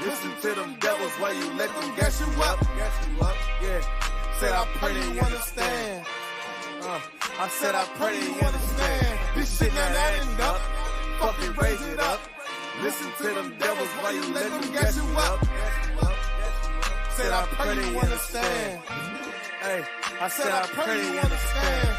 Listen to them devils while you let them gas you up. Yeah. Said I pray they understand. I said I pray they understand. This shit not adding up. Fucking raise it up. Listen to them devils while you let them gas you up. Said I pray they understand. Hey, I said I pray they understand.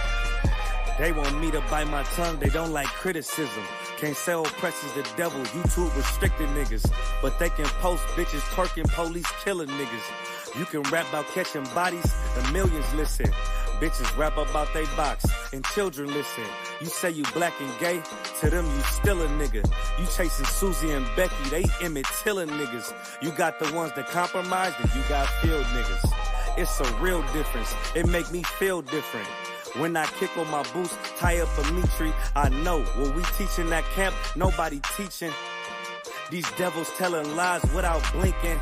They want me to bite my tongue, they don't like criticism. Can't say Opressor's the devil, YouTube restricted niggas. But they can post bitches twerking, police killing niggas. You can rap about catching bodies, the millions listen. Bitches rap about they box, and children listen. You say you black and gay, to them you still a nigga. You chasing Susie and Becky, they Emmett Tillin niggas. You got the ones that compromised, and you got field niggas. It's a real difference, it make me feel different. When I kick on my boots, tie up a meat tree, I know what we teaching at camp, nobody teaching. These devils telling lies without blinking.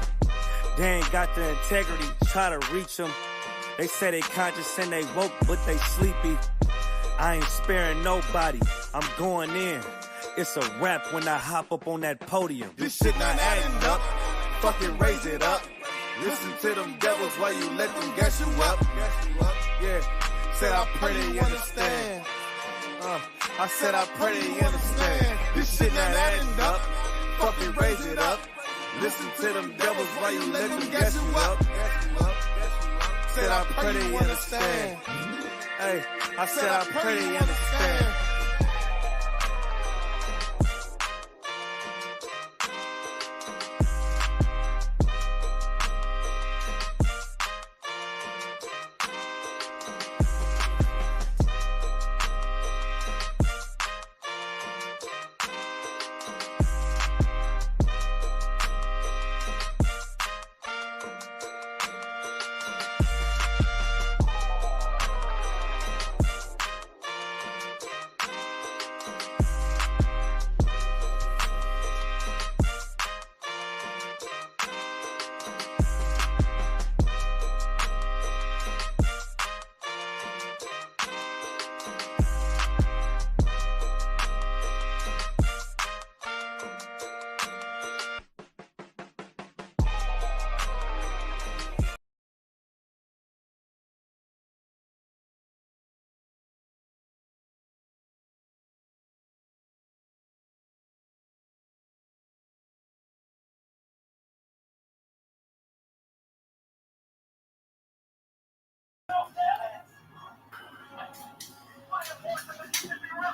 They ain't got the integrity, try to reach them. They say they conscious and they woke, but they sleepy. I ain't sparing nobody, I'm going in. It's a rap when I hop up on that podium. This shit not adding up, fucking raise it up. Listen to them devils while you let them gas you up. Yeah. Said I pray they understand. I said I pray they understand. This shit not adding up. Fucking raise it up. Listen to them devils while you let them gas you up. Said I pray they understand. Hey, I said I pray they understand.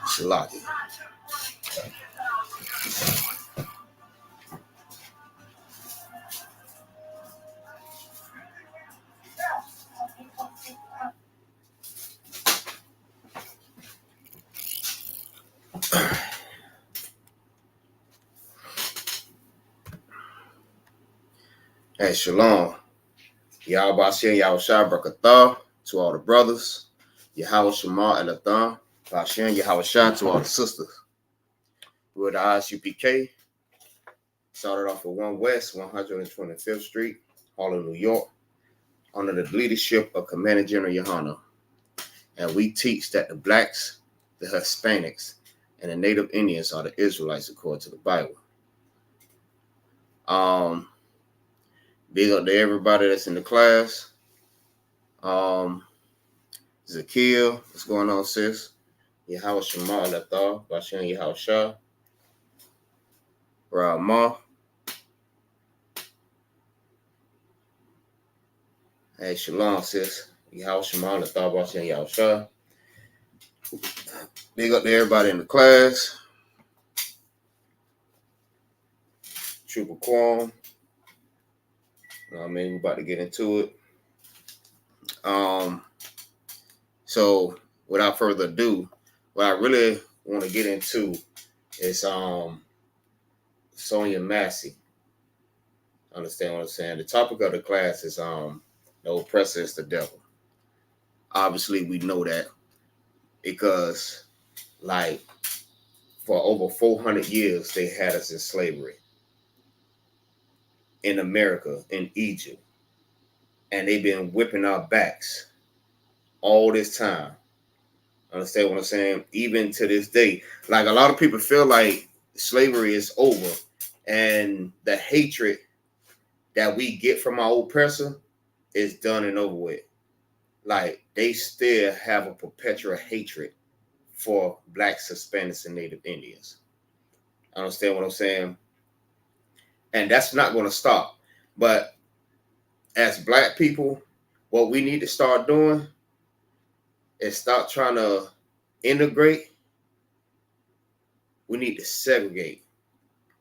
Shalaki. Hey, shalom. Yahweh Bashem, Yahweh Shai Brakatah to all the brothers. Yahweh Shema Elatham. Bashem, Yahweh Shai to all the sisters. We're the ISUPK. Started off at 1 West, 125th Street, Harlem, New York, under the leadership of Commander General Yohana. And we teach that the blacks, the Hispanics, and the Native Indians are the Israelites according to the Bible. Big up to everybody that's in the class. Zakiel, what's going on, sis? Yahweh Shema Elathah, Bashem Yahweh Shah. Ramah. Hey, shalom, sis. Yahweh Shema Elathah, Bashem Yahweh Shah. Big up to everybody in the class. Trooper Quam. You know what I mean? We're about to get into it. So without further ado, what I really want to get into is Sonya Massey. Understand what I'm saying? The topic of the class is the oppressor is the devil. Obviously, we know that because, like, for over 400 years, they had us in slavery in America, in Egypt. And they've been whipping our backs all this time. Understand what I'm saying? Even to this day. Like, a lot of people feel like slavery is over and the hatred that we get from our oppressor is done and over with. Like, they still have a perpetual hatred for blacks, Hispanics, and Native Indians. Understand what I'm saying? And that's not going to stop. But as black people, what we need to start doing is stop trying to integrate. We need to segregate.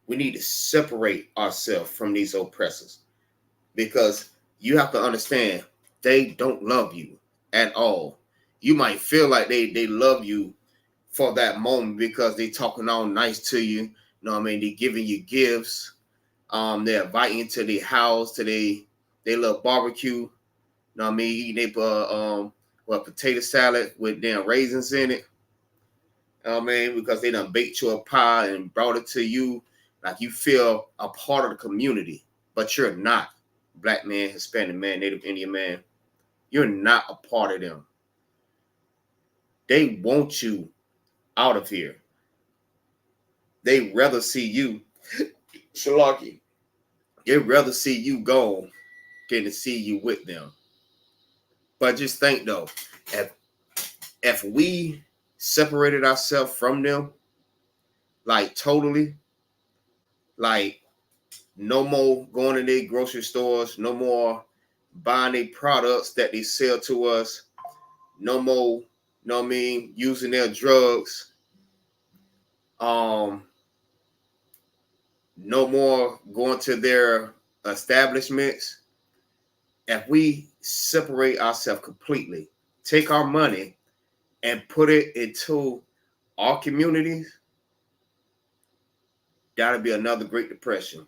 We need to separate ourselves from these oppressors, because you have to understand, they don't love you at all. You might feel like they love you for that moment because they talking all nice to you. You know what I mean? They giving you gifts. They're inviting you to their house, to they little barbecue. You know what I mean? Eating potato salad with damn raisins in it. You know what I mean? Because they done baked you a pie and brought it to you. Like, you feel a part of the community, but you're not. Black man, Hispanic man, Native Indian man. You're not a part of them. They want you out of here. They rather see you, Shalaki. They'd rather see you gone than to see you with them. But just think though, if we separated ourselves from them, like totally, like no more going to their grocery stores, no more buying their products that they sell to us, no more, you know what I mean, using their drugs, no more going to their establishments. If we separate ourselves completely, take our money and put it into our communities, that'll be another Great Depression.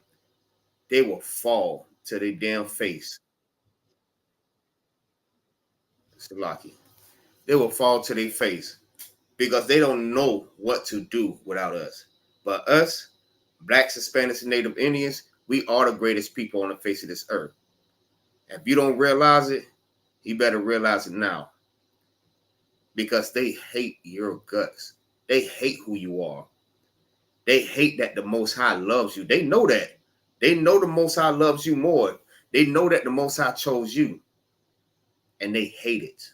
They will fall to their damn face. Salaki. They will fall to their face because they don't know what to do without us. But us, blacks, Hispanics, and Native Indians, we are the greatest people on the face of this earth. If you don't realize it, you better realize it now. Because they hate your guts. They hate who you are. They hate that the Most High loves you. They know that. They know the Most High loves you more. They know that the Most High chose you. And they hate it.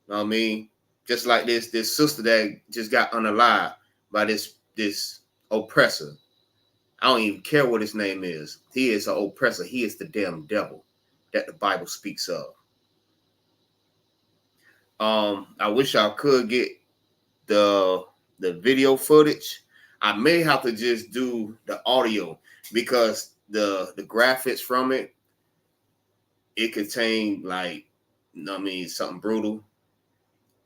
You know what I mean? Just like this sister that just got unalived by this oppressor. I don't even care what his name is. He is an oppressor. He is the damn devil that the Bible speaks of. I wish I could get the video footage. I may have to just do the audio because the graphics from it contain, like, you know what I mean, something brutal.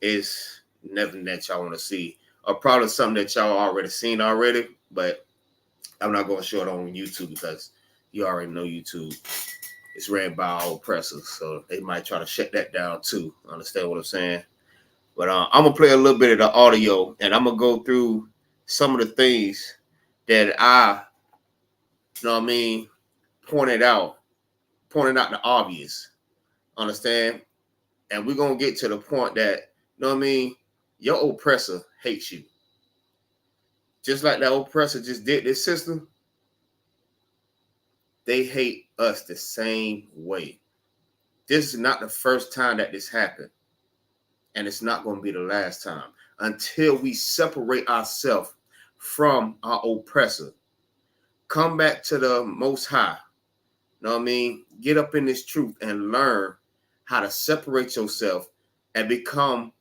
It's nothing that y'all want to see, or probably something that y'all already seen already, but I'm not going to show it on YouTube because you already know YouTube. It's ran by our oppressors, so they might try to shut that down too. Understand what I'm saying? But I'm going to play a little bit of the audio, and I'm going to go through some of the things that I, you know what I mean, pointing out the obvious. Understand? And we're going to get to the point that, you know what I mean, your oppressor hates you. Just like that oppressor just did this system, they hate us the same way. This is not the first time that this happened. And it's not going to be the last time until we separate ourselves from our oppressor. Come back to the Most High. You know what I mean? Get up in this truth and learn how to separate yourself and become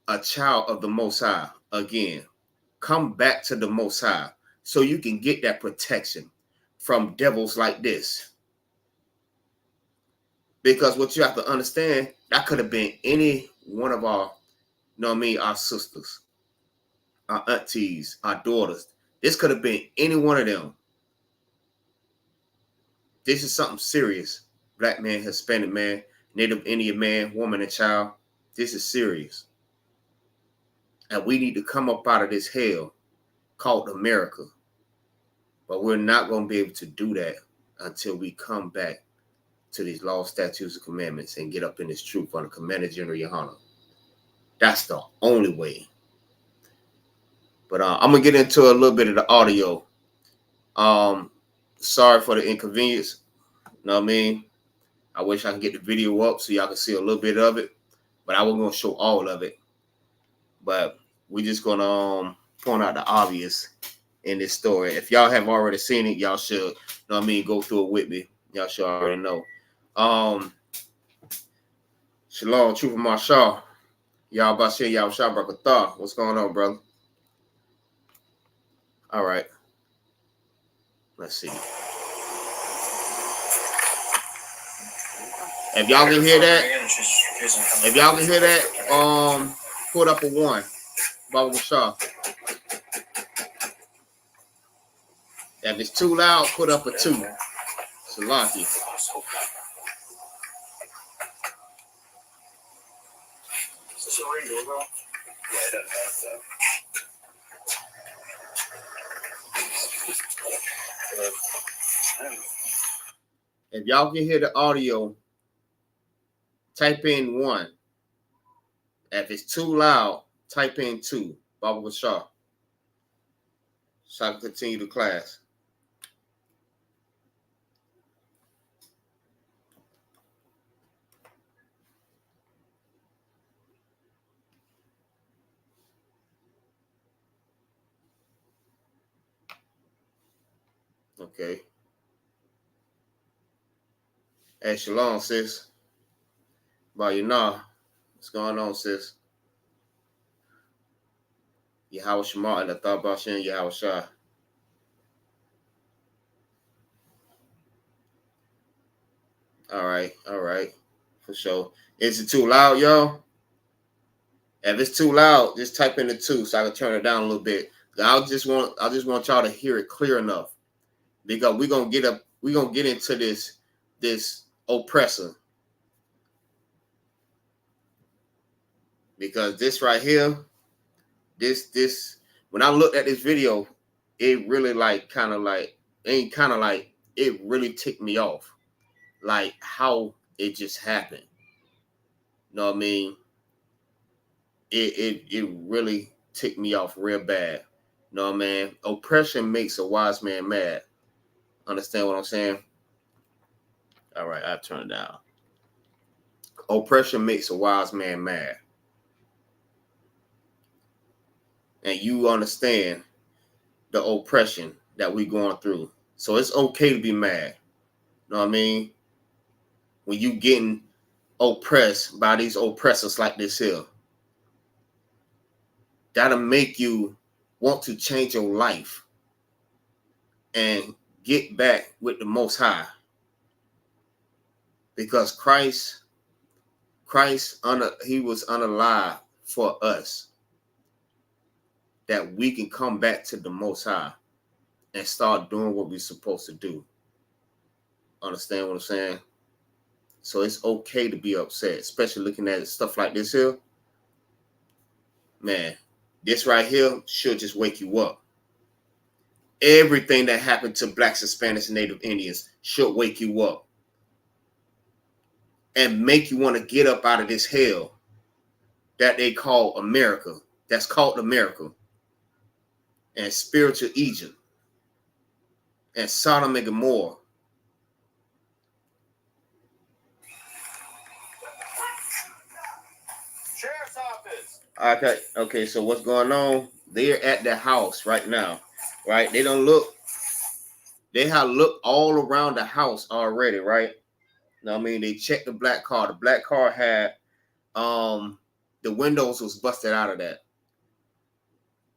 a child of the Most High again. Come back to the Most High so you can get that protection from devils like this. Because what you have to understand, that could have been any one of our, you know what I mean, our sisters, our aunties, our daughters. This could have been any one of them. This is something serious. Black man, Hispanic man, Native Indian man, woman, and child. This is serious. And we need to come up out of this hell called America. But we're not going to be able to do that until we come back to these laws, statutes, and commandments and get up in this truth on the Commander General Yohana. That's the only way. But I'm going to get into a little bit of the audio. sorry for the inconvenience. You know what I mean? I wish I could get the video up so y'all can see a little bit of it, but I wasn't gonna show all of it. But we just gonna point out the obvious in this story. If y'all have already seen it, y'all should, you know what I mean, go through it with me. Y'all should already know. Shalom, Truth of Marshall. Y'all Bashir, y'all Shabrakatah. What's going on, brother? All right. Let's see. If y'all can hear that, put up a 1. Baba Shah. If it's too loud, put up a 2. Salaki. If y'all can hear the audio, type in 1. If it's too loud, type in 2. Baba Shah. So I can continue the class. Okay. Hey, shalom, sis. What's going on, sis? Yahweh Shema and the Thabashin Yahweh Shah. All right. For sure. Is it too loud, y'all? If it's too loud, just type in the 2 so I can turn it down a little bit. I just want y'all to hear it clear enough. Because we're gonna get into this oppressor. Because this right here, this when I looked at this video, it really it really ticked me off. Like how it just happened. You know what I mean? It really ticked me off real bad. You know what I mean? Oppression makes a wise man mad. Understand what I'm saying? All right, I turned it down. Oppression makes a wise man mad. And you understand the oppression that we going through. So it's okay to be mad. You know what I mean? When you getting oppressed by these oppressors like this here, that'll make you want to change your life and get back with the Most High. Because Christ, he was unalive for us, that we can come back to the Most High and start doing what we're supposed to do. Understand what I'm saying? So it's okay to be upset, especially looking at stuff like this here. Man, this right here should just wake you up. Everything that happened to Blacks, Hispanics, and Native Indians should wake you up and make you want to get up out of this hell that they call America. That's called America. And spiritual Egypt. And Sodom and Gomorrah. Sheriff's office. Okay, so what's going on? They're at the house right now. Right? They have looked all around the house already, right? Now, I mean, they checked the black car. The black car had the windows was busted out of that.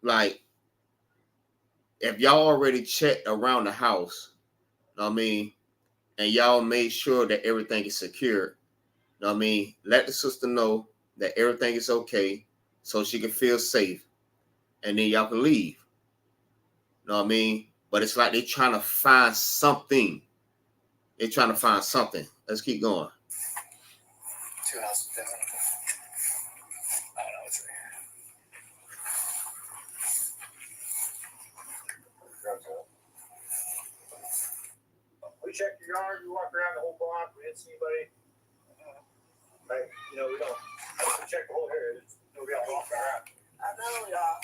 Like, if y'all already checked around the house, I mean, and y'all made sure that everything is secure, I mean, let the sister know that everything is okay so she can feel safe, and then y'all can leave. You know what I mean? But it's like they're trying to find something. They're trying to find something. Let's keep going. 2 houses down. I don't know, it's right here. We checked your yard, we walked around the whole block, we didn't see anybody. Right? You know, we don't check the whole area. There's nobody else walking around. I know y'all.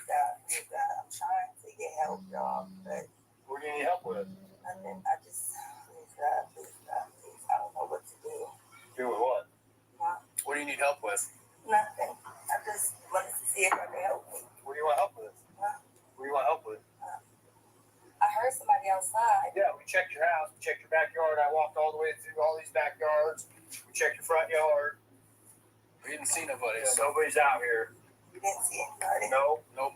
I'm trying to get help, y'all. But What do you need help with? And then I just, please, God, please, I don't know what to do. Do with what? Huh? What do you need help with? Nothing. I just wanted to see if I could help me. What do you want help with? Huh? What do you want help with? I heard somebody outside. Yeah, we checked your house. We checked your backyard. I walked all the way through all these backyards. We checked your front yard. We didn't see nobody. Yeah, nobody's out here. You didn't see anybody? No, nope.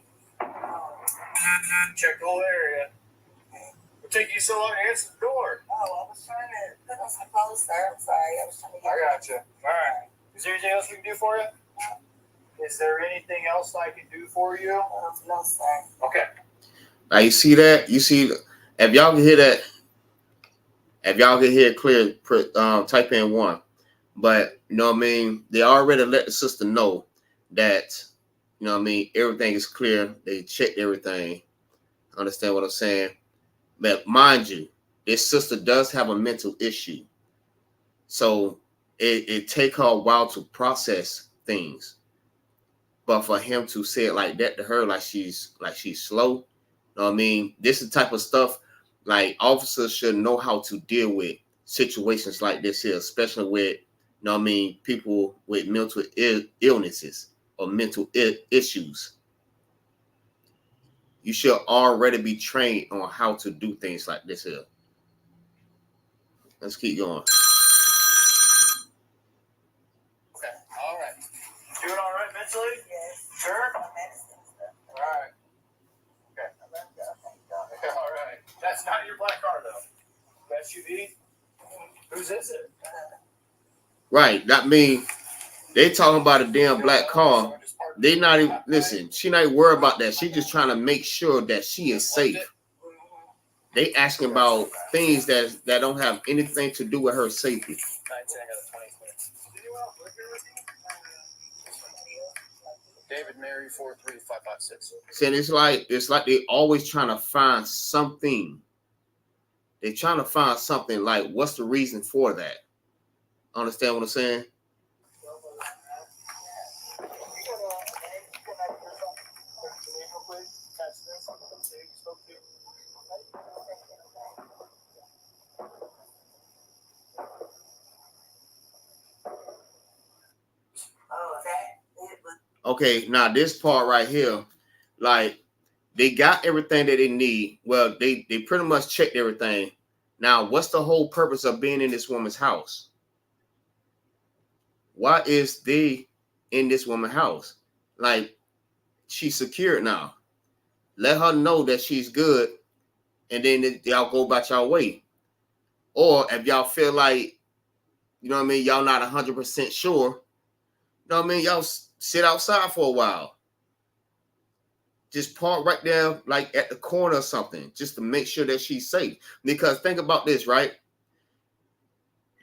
Checked the whole area. What took you so long to answer the door? Oh, I was trying to put on some clothes, sir. I'm sorry. I was trying to get. I got you. All right. Is there anything else we can do for you? Is there anything else I can do for you? No, sir. Okay. Now you see that? You see, if y'all can hear that, if y'all can hear it clear, type in 1. But you know what I mean? They already let the sister know that, you know what I mean, everything is clear. They checked everything. Understand what I'm saying? But mind you, this sister does have a mental issue. So it take her a while to process things. But for him to say it like that to her, like she's slow, you know what I mean? This is the type of stuff like officers should know how to deal with situations like this here, especially with, you know what I mean, people with mental illnesses or mental issues. You should already be trained on how to do things like this here. Let's keep going. Okay. All right. Doing all right mentally? Yes. Sure? My medicine and stuff. All right. Okay. I love y'all. Thank y'all. All right. That's not your black car, though. SUV? Whose is it? Right. That means they talking about a damn black car. They not even, listen, she not even worried about that. She just trying to make sure that she is safe. They asking about things that don't have anything to do with her safety. David Mary 43556. Saying it's like they always trying to find something. They're trying to find something like what's the reason for that? Understand what I'm saying? Okay, now this part right here, like they got everything that they need. Well, they pretty much checked everything. Now, what's the whole purpose of being in this woman's house? Why is they in this woman's house? Like, she's secured now. Let her know that she's good, and then y'all go about y'all way. Or if y'all feel like, you know what I mean, y'all not 100% sure, you know what I mean, y'all sit outside for a while. Just park right there, like at the corner or something, just to make sure that she's safe. Because think about this, right?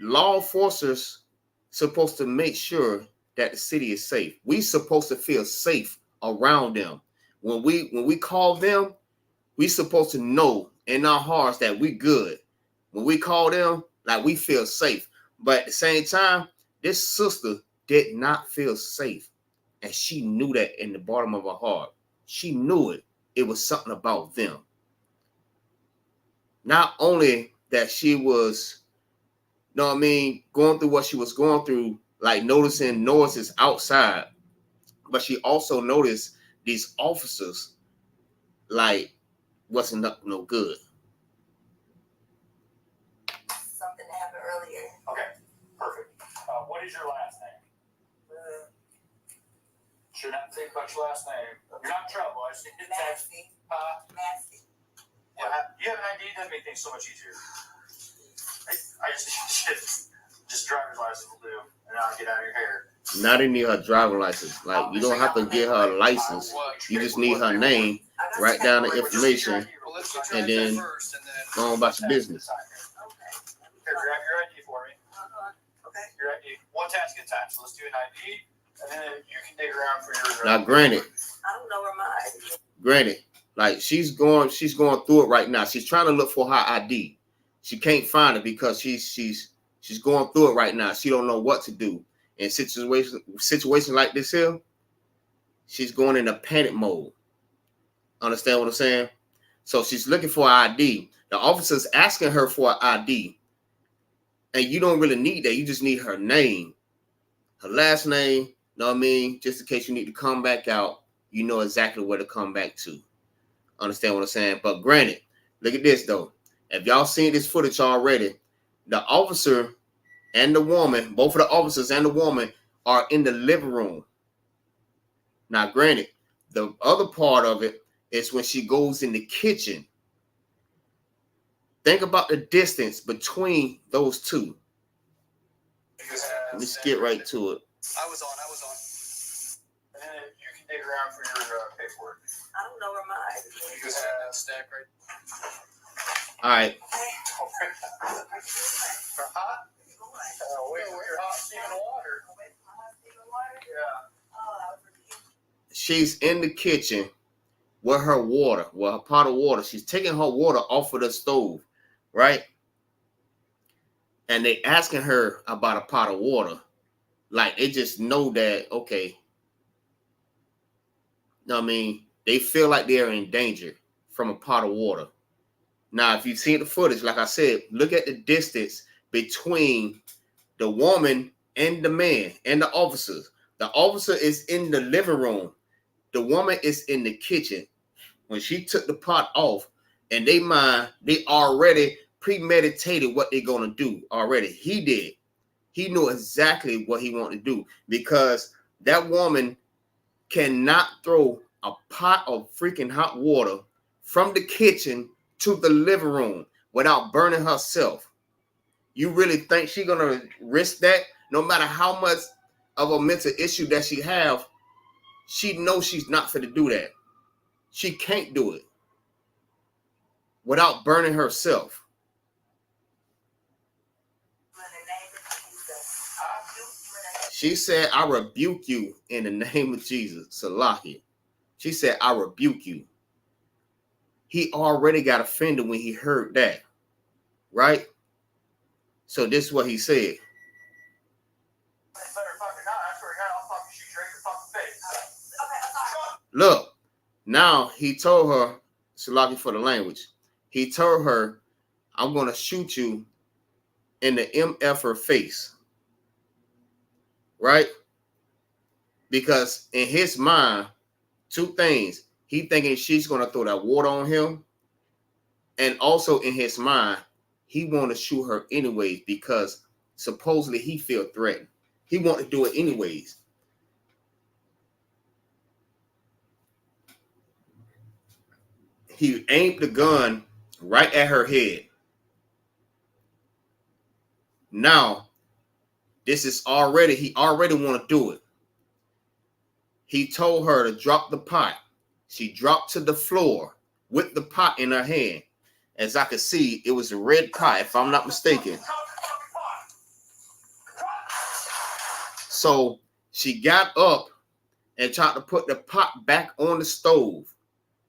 Law enforcers supposed to make sure that the city is safe. We supposed to feel safe around them. When we call them, we supposed to know in our hearts that we good. When we call them, like we feel safe. But at the same time, this sister did not feel safe. And she knew that in the bottom of her heart. She knew it. It was something about them. Not only that she was, you know what I mean, going through what she was going through, like noticing noises outside, but she also noticed these officers, like, wasn't up no good. Something happened earlier. Okay, perfect. What is your last name? Should not think about your last name. You're not in trouble. I just need to text. Massey. Massey. Yeah, you have an ID. That makes things so much easier. I just driver's license will do, and I'll get out of your hair. Not in her driving license. Like, you don't have to get her a license. You just need her name, write down the information, and then go on about your business. Here, grab your ID for me. Okay. Your ID. One task at a time. So let's do an ID, and then you can dig around for yours. Now, granted, I don't know where my ID is. granted, like she's going through it right now. She's trying to look for her ID. She can't find it because she's going through it right now. She don't know what to do. In situations like this here, she's going in a panic mode. Understand what I'm saying? So she's looking for her ID. The officer's asking her for an ID, and you don't really need that. You just need her name, her last name. Know what I mean? Just in case you need to come back out, you know exactly where to come back to. Understand what I'm saying? But granted, look at this though. If y'all seen this footage already, the officer and the woman, both of the officers and the woman, are in the living room. Now, granted, the other part of it is when she goes in the kitchen. Think about the distance between those two. Let's get right to it. I was on. And then you can dig around for your paperwork. I don't know where my ID You is. just have a stack right. All right. Hot? Wait, we're hot steaming water. Yeah. She's in the kitchen with her water, with her pot of water. She's taking her water off of the stove, right? And they asking her about a pot of water. Like, they just know that, okay. Know what I mean? They feel like they're in danger from a pot of water. Now, if you've seen the footage, like I said, look at the distance between the woman and the man and the officers. The officer is in the living room. The woman is in the kitchen. When she took the pot off, and they already premeditated what they're going to do already. He did. He knew exactly what he wanted to do, because that woman cannot throw a pot of freaking hot water from the kitchen to the living room without burning herself. You really think she's going to risk that? No matter how much of a mental issue that she have, she knows she's not going to do that. She can't do it without burning herself. She said, I rebuke you in the name of Jesus. Salahi. She said, I rebuke you. He already got offended when he heard that. Right? So this is what he said. Look, now he told her, Salahi for the language, he told her, I'm going to shoot you in the MF face. Right? Because in his mind, two things. He thinking she's going to throw that water on him. And also in his mind, he want to shoot her anyways because supposedly he feel threatened. He want to do it anyways. He aimed the gun right at her head. Now, he already want to do it. He told her to drop the pot. She dropped to the floor with the pot in her hand. As I could see, it was a red pot, if I'm not mistaken. So she got up and tried to put the pot back on the stove,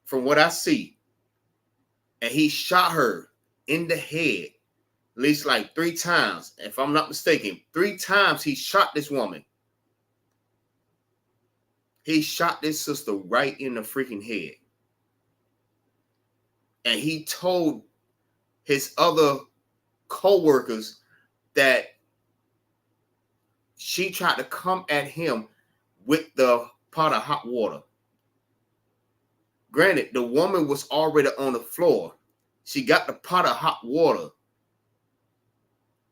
from what I see. And he shot her in the head. At least like 3 times, if I'm not mistaken. 3 times he shot this woman. He shot this sister right in the freaking head. And he told his other co-workers that she tried to come at him with the pot of hot water. Granted, the woman was already on the floor. She got the pot of hot water.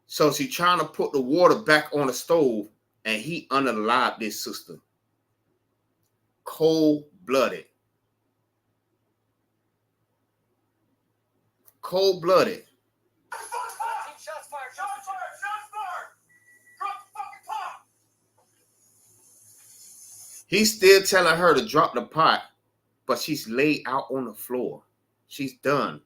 So she trying to put the water back on the stove, and he unalived this sister. Cold-blooded. Cold-blooded. Shots fired! Shots fired! Shots fired! Drop the fucking pot! He's still telling her to drop the pot, but she's laid out on the floor. She's done.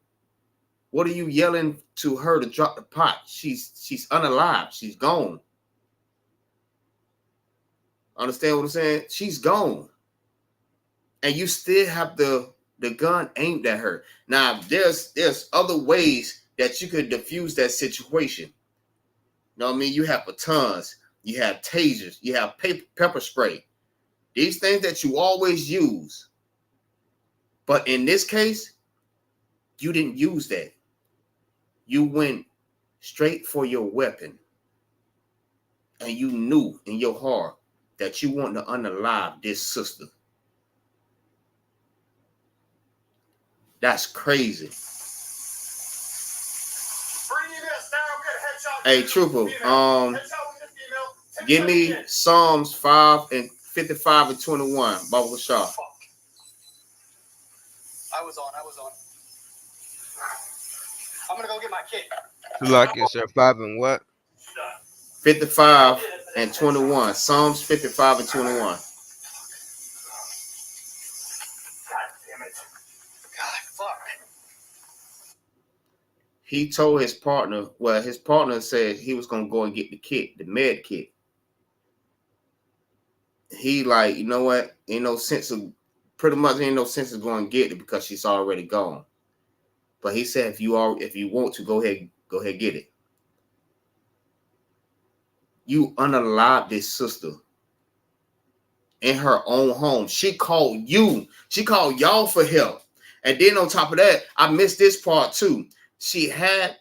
What are you yelling to her to drop the pot? She's unalive. She's gone. Understand what I'm saying? She's gone. And you still have the gun aimed at her. Now, there's other ways that you could diffuse that situation. You know what I mean? You have batons. You have tasers. You have pepper spray. These things that you always use. But in this case, you didn't use that. You went straight for your weapon. And you knew in your heart that you want to unalive this sister. That's crazy. Hey, Trooper, give me Psalms 5:55-21. Baba Shah. I was on. I'm gonna go get my kid. Like it, sir. 5 and what? 55-21. Psalms 55-21. God damn it. God, fuck. He told his partner, well, his partner said he was going to go and get the kit, the med kit. He like, you know what? Ain't no sense of going to get it because she's already gone. But he said, if you want to, go ahead, get it. You unalived this sister in her own home. She called you. She called y'all for help. And then on top of that, I missed this part too. She had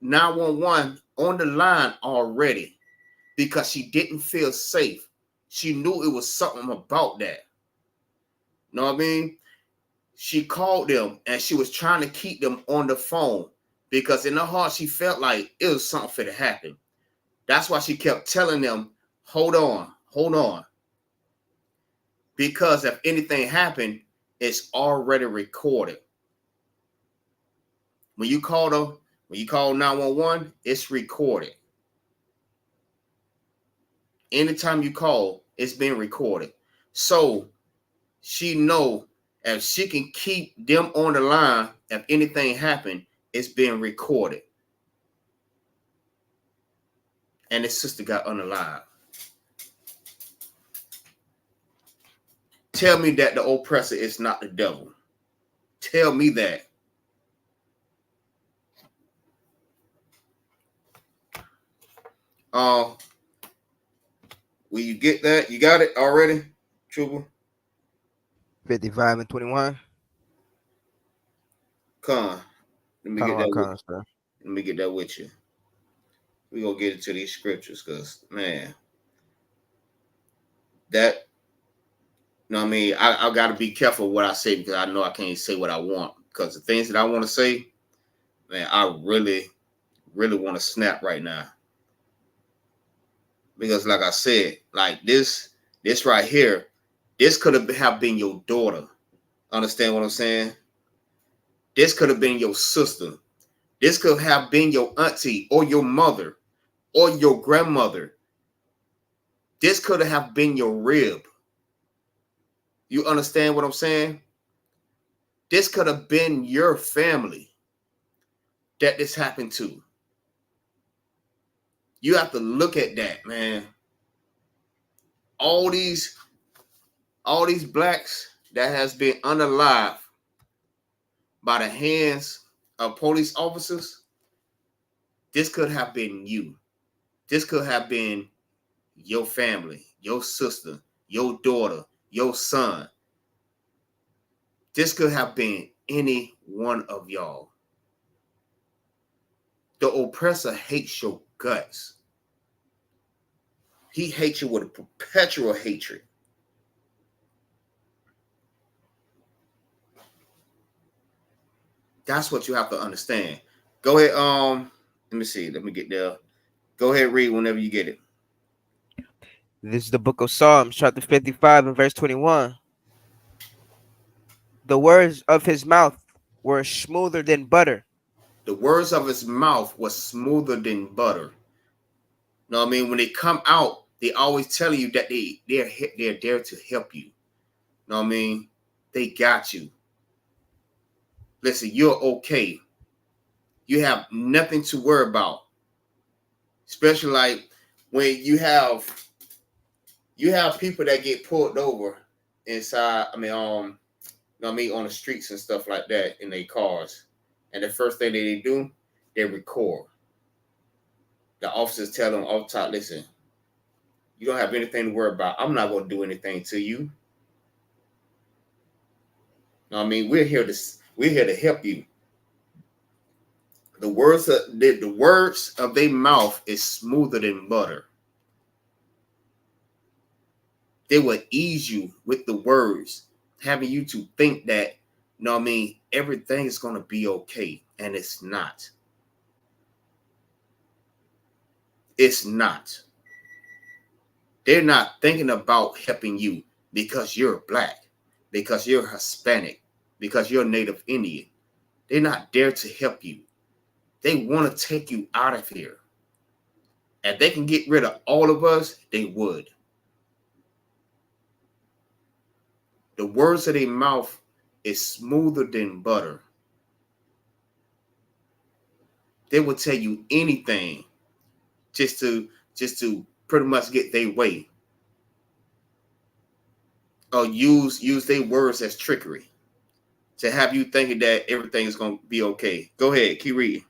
911 on the line already because she didn't feel safe. She knew it was something about that. Know what I mean? She called them and she was trying to keep them on the phone because in her heart, she felt like it was something for to happen. That's why she kept telling them, hold on. Because if anything happened, it's already recorded. When you call 911, it's recorded. Anytime you call, it's being recorded. So she know if she can keep them on the line, if anything happened, it's being recorded. And his sister got unalive. Tell me that the oppressor is not the devil. Tell me that. Will you get that? You got it already, Trooper? 55 and 21. Come. Let me get that. Sir. Let me get that with you. We're gonna get into these scriptures because, man, that, you know what I mean? I got to be careful what I say because I know I can't say what I want because the things that I want to say, man, I really, really want to snap right now. Because like I said, like this right here, this could have been your daughter. Understand what I'm saying? This could have been your sister. This could have been your auntie or your mother or your grandmother. This could have been your rib. You understand what I'm saying? This could have been your family that this happened to. You have to look at that, man. All these blacks that has been unalive by the hands of police officers, this could have been you. This could have been your family, your sister, your daughter, your son. This could have been any one of y'all. The oppressor hates your guts. He hates you with a perpetual hatred. That's what you have to understand. Go ahead. Let me see. Let me get there. Go ahead, read whenever you get it. This is the book of Psalms, chapter 55 and verse 21. The words of his mouth were smoother than butter. The words of his mouth was smoother than butter. You know what I mean? When they come out, they always tell you that they're there to help you. You know what I mean? They got you. Listen, you're okay. You have nothing to worry about. Especially like when you have people that get pulled over inside, you know what I mean, on the streets and stuff like that in their cars. And the first thing they do, they record. The officers tell them off top, listen, you don't have anything to worry about. I'm not going to do anything to you. You know what I mean? We're here to help you. The words of their mouth is smoother than butter. They will ease you with the words, having you to think that, you know what I mean, everything is going to be okay. And it's not. It's not. They're not thinking about helping you because you're black, because you're Hispanic, because you're Native Indian. They're not there to help you. They want to take you out of here. If they can get rid of all of us, they would. The words of their mouth is smoother than butter. They will tell you anything just to pretty much get their way. Or use their words as trickery to have you thinking that everything is going to be okay. Go ahead, keep reading.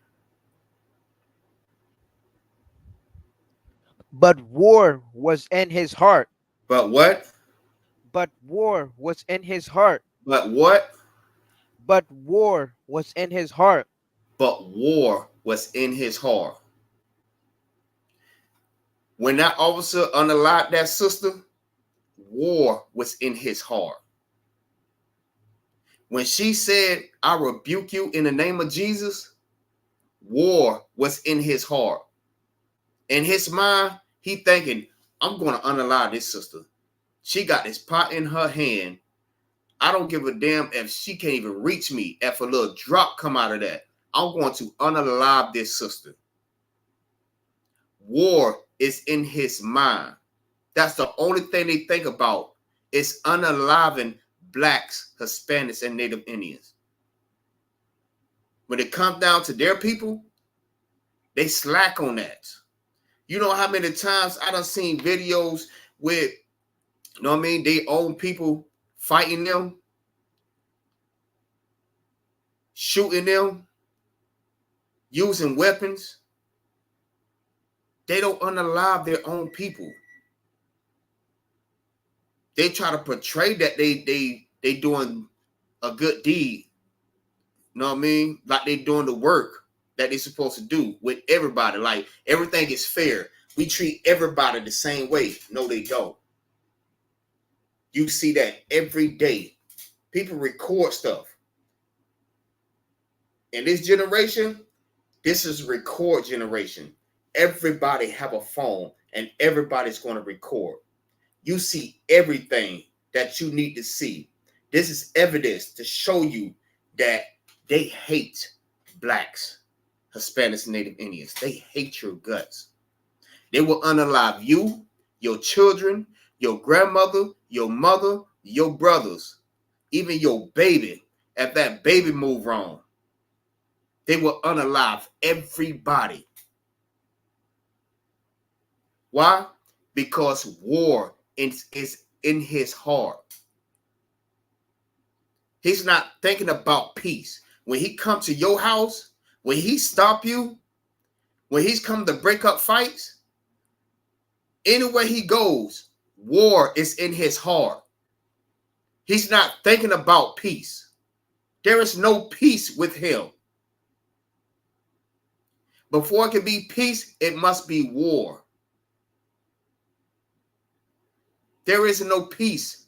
But war was in his heart. But what? But war was in his heart. But what? But war was in his heart. But war was in his heart. When that officer unalived that sister, war was in his heart. When she said, I rebuke you in the name of Jesus, war was in his heart. In his mind, he thinking, I'm going to unalive this sister. She got this pot in her hand. I don't give a damn if she can't even reach me. If a little drop come out of that, I'm going to unalive this sister. War is in his mind. That's the only thing they think about is unaliving blacks, Hispanics, and Native Indians. When it comes down to their people, they slack on that. You know how many times I done seen videos with, you know what I mean, they own people fighting them, shooting them, using weapons. They don't unalive their own people. They try to portray that they doing a good deed. You know what I mean? Like they doing the work that they're supposed to do with everybody. Like everything is fair. We treat everybody the same way. No, they don't. You see that every day. People record stuff. In this generation, this is record generation. Everybody have a phone and everybody's going to record. You see everything that you need to see. This is evidence to show you that they hate blacks, Hispanics, and Native Indians. They hate your guts. They will unalive you, your children, your grandmother, your mother, your brothers, even your baby. If that baby move wrong, they will unalive everybody. Why? Because war is in his heart. He's not thinking about peace. When he come to your house, when he stop you, when he's come to break up fights, anywhere he goes, war is in his heart. He's not thinking about peace. There is no peace with him. Before it can be peace, it must be war. There is no peace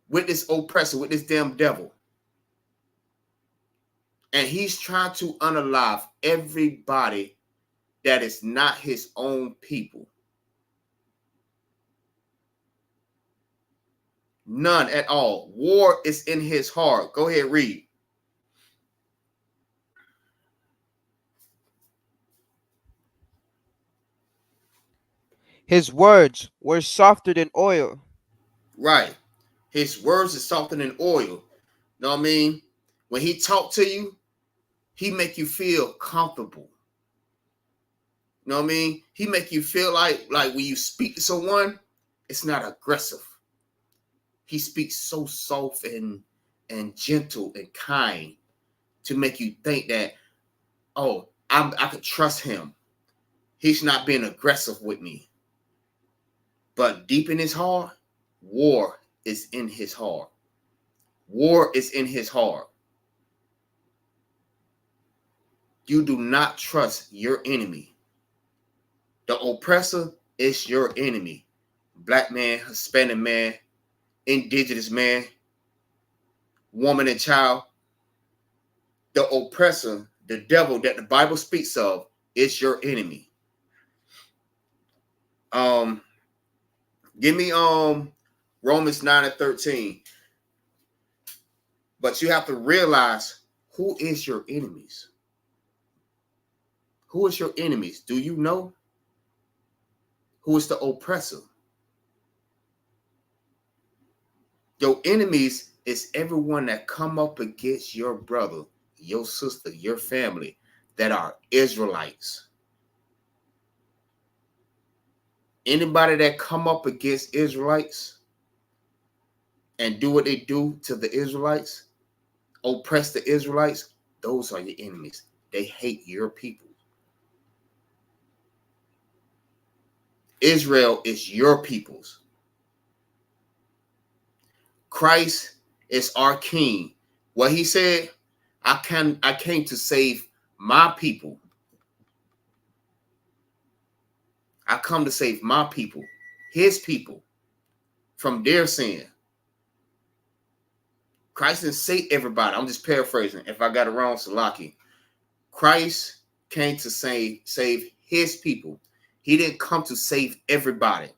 with this oppressor, with this damn devil. And he's trying to unalive everybody that is not his own people. None at all. War is in his heart. Go ahead, read. His words were softer than oil. Right. His words are softer than oil. Know what I mean? When he talk to you, he make you feel comfortable. You know what I mean? He make you feel like when you speak to someone, it's not aggressive. He speaks so soft and gentle and kind to make you think that, oh, I could trust him. He's not being aggressive with me. But deep in his heart, war is in his heart. War is in his heart. You do not trust your enemy. The oppressor is your enemy. Black man, Hispanic man, indigenous man, woman and child. The oppressor, the devil that the Bible speaks of, is your enemy. Give me Romans 9:13. But you have to realize who is your enemies. Who is your enemies? Do you know? Who is the oppressor? Your enemies is everyone that come up against your brother, your sister, your family that are Israelites. Anybody that come up against Israelites and do what they do to the Israelites, oppress the Israelites, those are your enemies. They hate your people. Israel is your people's. Christ is our king. What he said, I came to save my people. I come to save my people, his people, from their sin. Christ didn't save everybody. I'm just paraphrasing. If I got it wrong, Salaki. Christ came to save his people. He didn't come to save everybody.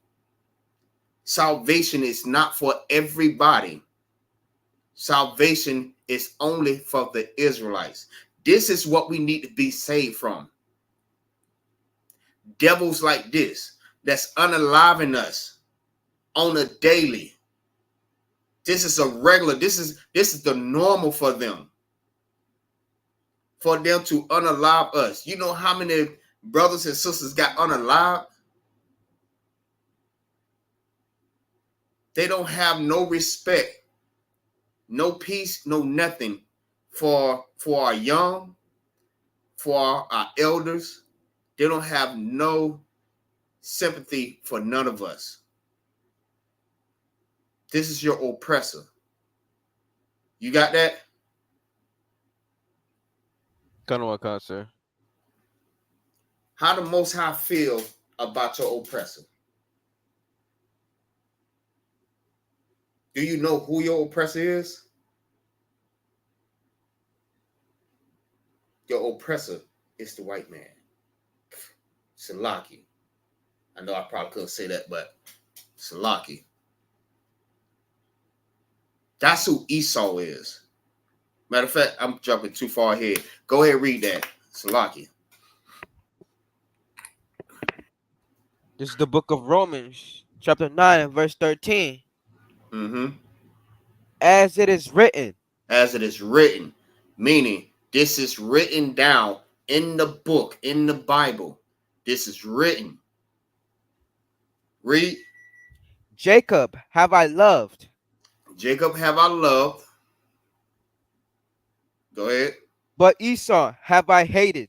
Salvation is not for everybody. Salvation is only for the Israelites. This is what we need to be saved from. Devils like this, that's unaliving us on a daily. This is a regular, this is the normal for them. For them to unalive us. You know how many brothers and sisters got unalived? They don't have no respect, no peace, no nothing for our young, for our elders. They don't have no sympathy for none of us. This is your oppressor. You got that? Kanawaka, sir. How the Most High feel about your oppressor? Do you know who your oppressor is? Your oppressor is the white man. Salaki. I know I probably couldn't say that, but Salaki. That's who Esau is. Matter of fact, I'm jumping too far ahead. Go ahead and read that. Salaki. This is the book of Romans, chapter 9 and verse 13. As it is written. As it is written. Meaning, this is written down in the book, in the Bible. This is written. Read. Jacob have I loved. Jacob have I loved. Go ahead. But Esau have I hated.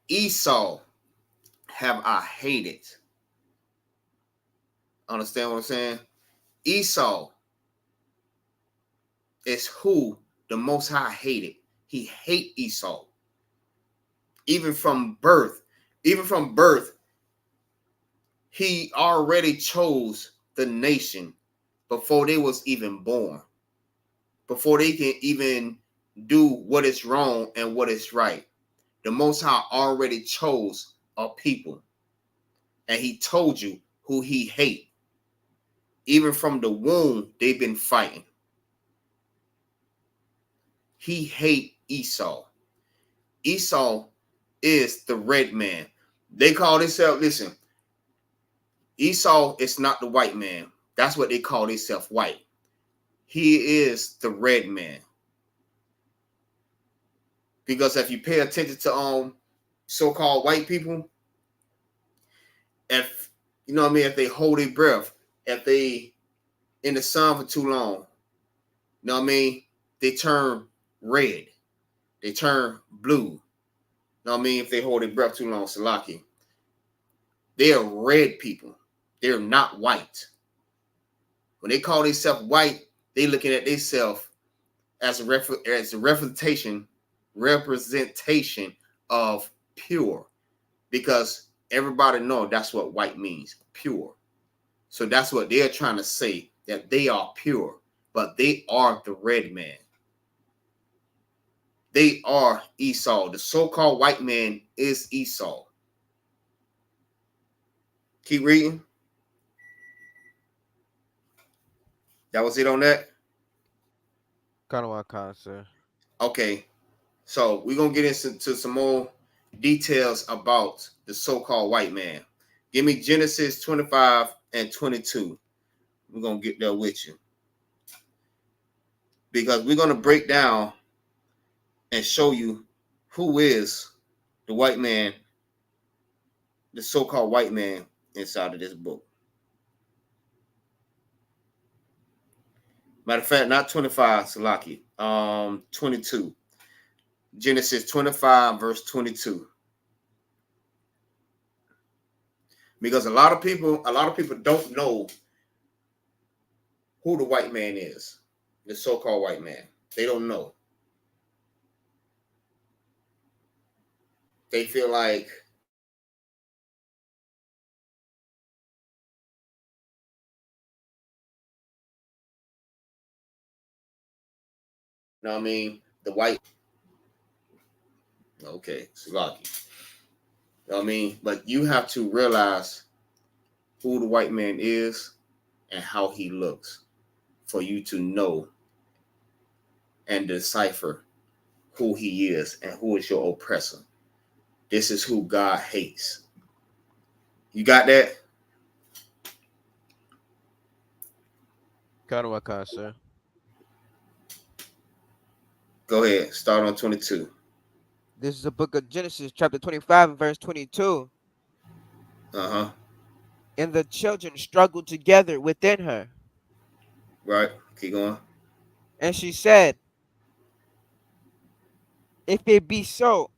Esau have I hated. Understand what I'm saying? Esau is who the Most High hated. He hate Esau. Even from birth, he already chose the nation before they was even born. Before they can even do what is wrong and what is right. The Most High already chose a people. And he told you who he hate. Even from the womb, they've been fighting. He hate Esau. Esau is the red man. They call themselves, listen, Esau is not the white man. That's what they call themselves, white. He is the red man. Because if you pay attention to so-called white people, if you know what I mean, if they hold their breath, if they in the sun for too long, you know what I mean, they turn red, they turn blue. You know what I mean, if they hold their breath too long, Salaki. They are red people. They're not white. When they call themselves white, they looking at themselves as a representation of pure, because everybody know that's what white means, pure. So that's what they're trying to say, that they are pure, but they are the red man. They are Esau. The so-called white man is Esau. Keep reading. That was it on that? Kanawaka, sir. Okay. So we're going to get into some more details about the so-called white man. Give me Genesis 25 and 22. We're going to get there with you, because we're going to break down and show you who is the white man, the so-called white man inside of this book. Matter of fact, not 25, Salaki. 22. Genesis 25, verse 22. Because a lot of people don't know who the white man is, the so-called white man. They don't know. They feel like you know what I mean? The white. Okay, Salaki. You know what I mean? But you have to realize who the white man is and how he looks for you to know and decipher who he is and who is your oppressor. This is who God hates. You got that? Kanawaka, sir. Go ahead. Start on 22. This is the book of Genesis, chapter 25, and verse 22. Uh-huh. And the children struggled together within her. Right. Keep going. And she said, if it be so,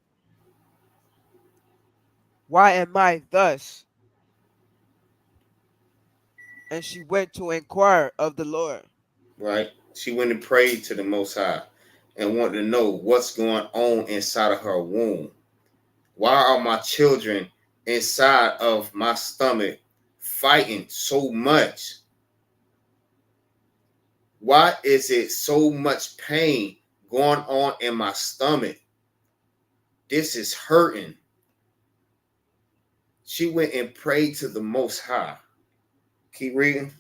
why am I thus? And she went to inquire of the Lord. Right. She went and prayed to the Most High and wanted to know what's going on inside of her womb. Why are my children inside of my stomach fighting so much? Why is it so much pain going on in my stomach? This is hurting. She went and prayed to the Most High. Keep reading.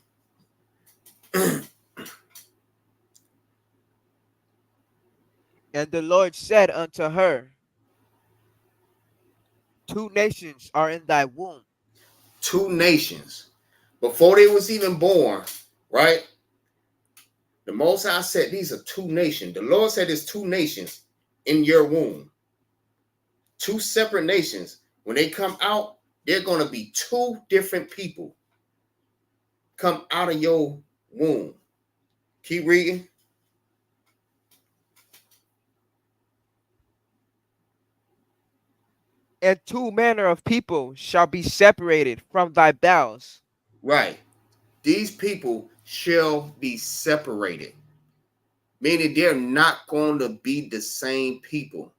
And the Lord said unto her, two nations are in thy womb. Two nations. Before they was even born, right? The Most High said these are two nations. The Lord said there's two nations in your womb. Two separate nations. When they come out, they're going to be two different people come out of your womb. Keep reading. And two manner of people shall be separated from thy bowels. Right. These people shall be separated. Meaning they're not going to be the same people.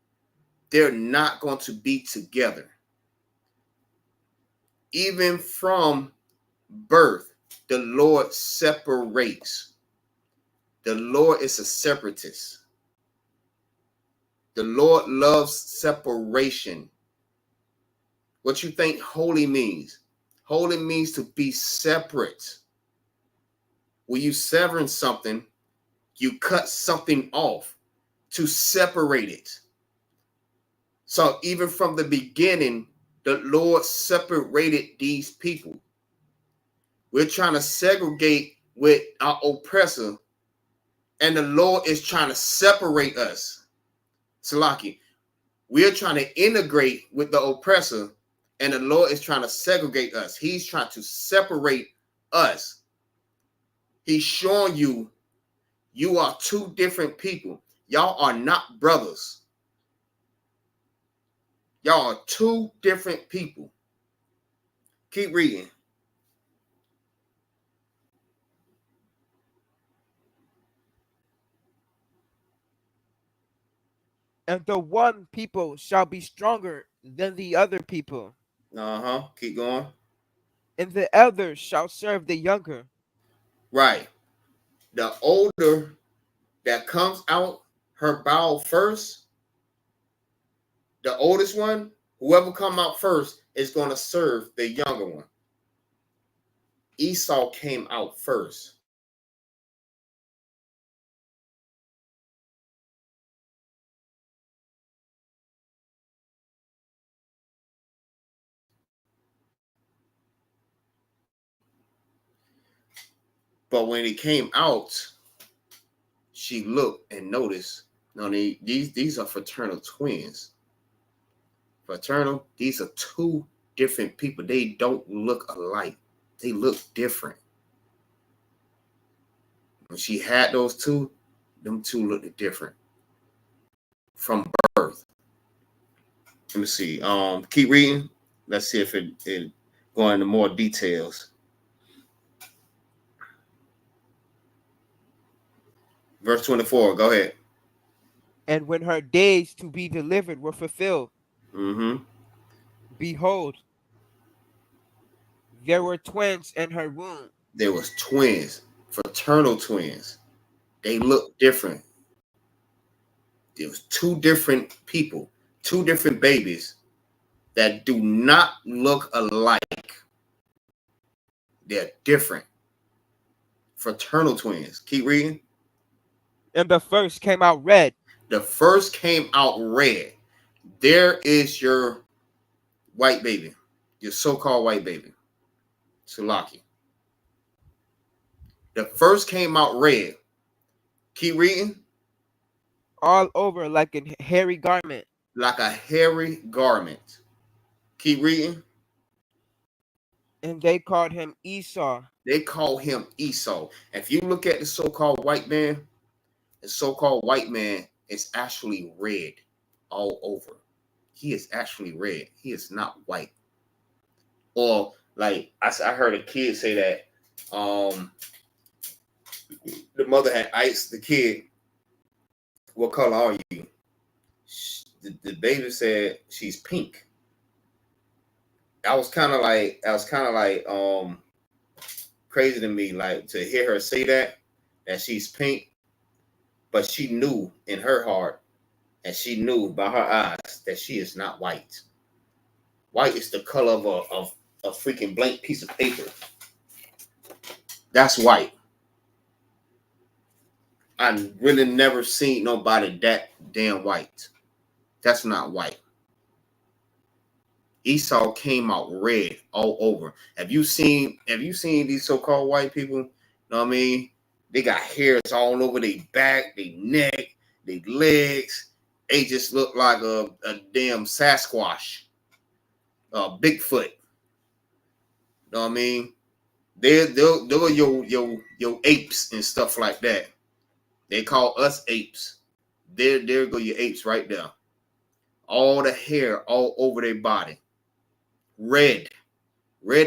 They're not going to be together. Even from birth, the Lord separates. The Lord is a separatist. The Lord loves separation. What you think holy means? Holy means to be separate. When you severing something, you cut something off to separate it. So even from the beginning, the Lord separated these people. We're trying to segregate with our oppressor, and the Lord is trying to separate us. Salaki, we're trying to integrate with the oppressor, and the Lord is trying to segregate us. He's trying to separate us. He's showing you, you are two different people. Y'all are not brothers. Y'all are two different people. Keep reading. And the one people shall be stronger than the other people, Keep going. and the elder shall serve the younger. Right. The older that comes out her bow first, the oldest one, whoever come out first is going to serve the younger one. Esau came out first. But when he came out, she looked and noticed, no, these are fraternal twins. Fraternal, these are two different people. They don't look alike. They look different. When she had those two, them two looked different from birth. Let me see. Keep reading. Let's see if it go into more details. Verse 24. Go ahead. And when her days to be delivered were fulfilled, Mm-hmm. behold, there were twins in her womb. There was twins, fraternal twins. They look different. There was two different people, two different babies that do not look alike. They're different. Fraternal twins. Keep reading. And the first came out red. The first came out red. There is your white baby, your so-called white baby, Sulaki. The first came out red. Keep reading. All over like a hairy garment. Like a hairy garment. Keep reading. And they called him Esau. They call him Esau. If you look at the so-called white man, the so-called white man is actually red all over. He is actually red. He is not white. Or like I heard a kid say that the mother had asked the kid, "What color are you?" The baby said she's pink. I was kind of like crazy to me, like to hear her say that she's pink, but she knew in her heart and she knew by her eyes that she is not white. White is the color of a freaking blank piece of paper. That's white. I really never seen nobody that damn white. That's not white. Esau came out red all over. Have you seen these so-called white people? You know what I mean? They got hairs all over their back, their neck, their legs. They just look like a damn Sasquatch, Bigfoot. You know what I mean? They're your apes and stuff like that. They call us apes. There go your apes right there. All the hair all over their body. Red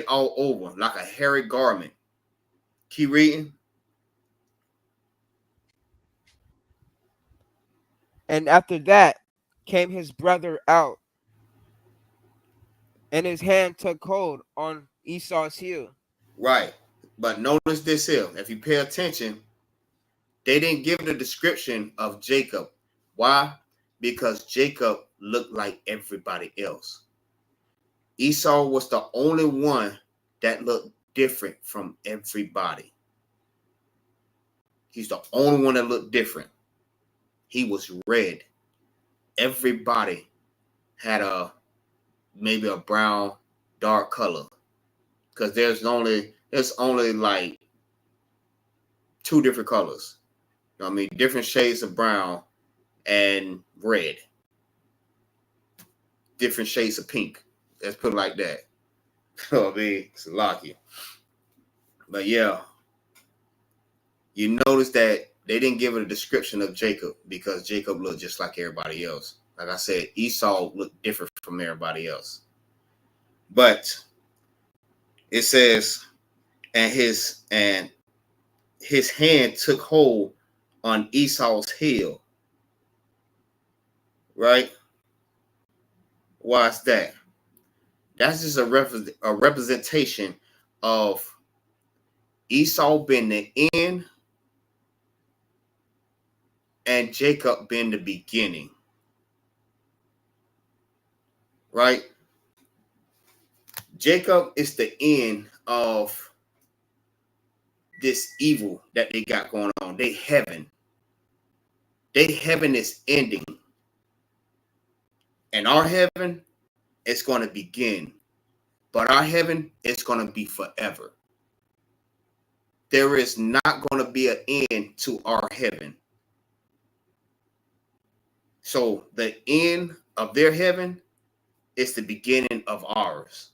all over, like a hairy garment. Keep reading. And after that came his brother out, and his hand took hold on Esau's heel. Right. But notice this here. If you pay attention, they didn't give the description of Jacob. Why? Because Jacob looked like everybody else. Esau was the only one that looked different from everybody. He's the only one that looked different. He was red. Everybody had maybe a brown, dark color. Because there's only like two different colors. You know what I mean? Different shades of brown and red. Different shades of pink. Let's put it like that. You know what I mean? It's lucky. But yeah, you notice that they didn't give it a description of Jacob because Jacob looked just like everybody else. Like I said, Esau looked different from everybody else. But it says, and his hand took hold on Esau's heel. right? Why is that? That's just a representation of Esau being the end and Jacob being the beginning, right? Jacob is the end of this evil that they got going on. They heaven is ending, and our heaven is going to begin, but our heaven is going to be forever. There is not going to be an end to our heaven. So the end of their heaven is the beginning of ours,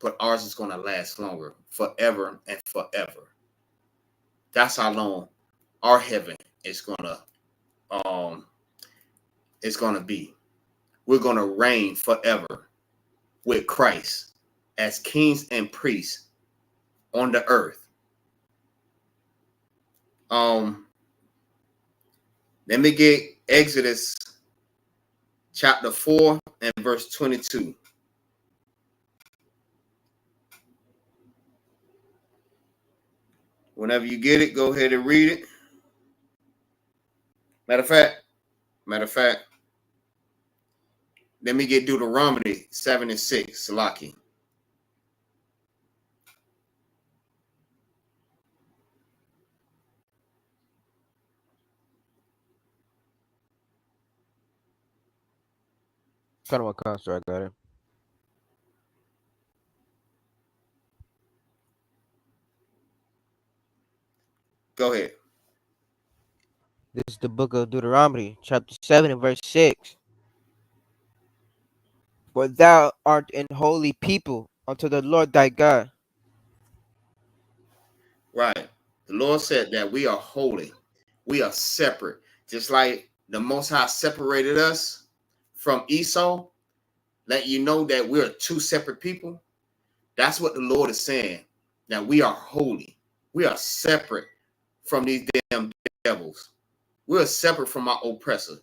but ours is going to last longer, forever and forever. That's how long our heaven is going to be. We're going to reign forever with Christ as kings and priests on the earth. Let me get Exodus chapter 4 and verse 22. Whenever you get it, go ahead and read it. Matter of fact, let me get Deuteronomy 7 and 6, Salaki. Kind of what construct I got it. Go ahead. This is the book of Deuteronomy, chapter 7 and verse 6. For thou art an holy people unto the Lord thy God. Right. The Lord said that we are holy. We are separate. Just like the Most High separated us from Esau, let you know that we're two separate people. That's what the Lord is saying. That we are holy. We are separate from these damn devils. We're separate from our oppressor.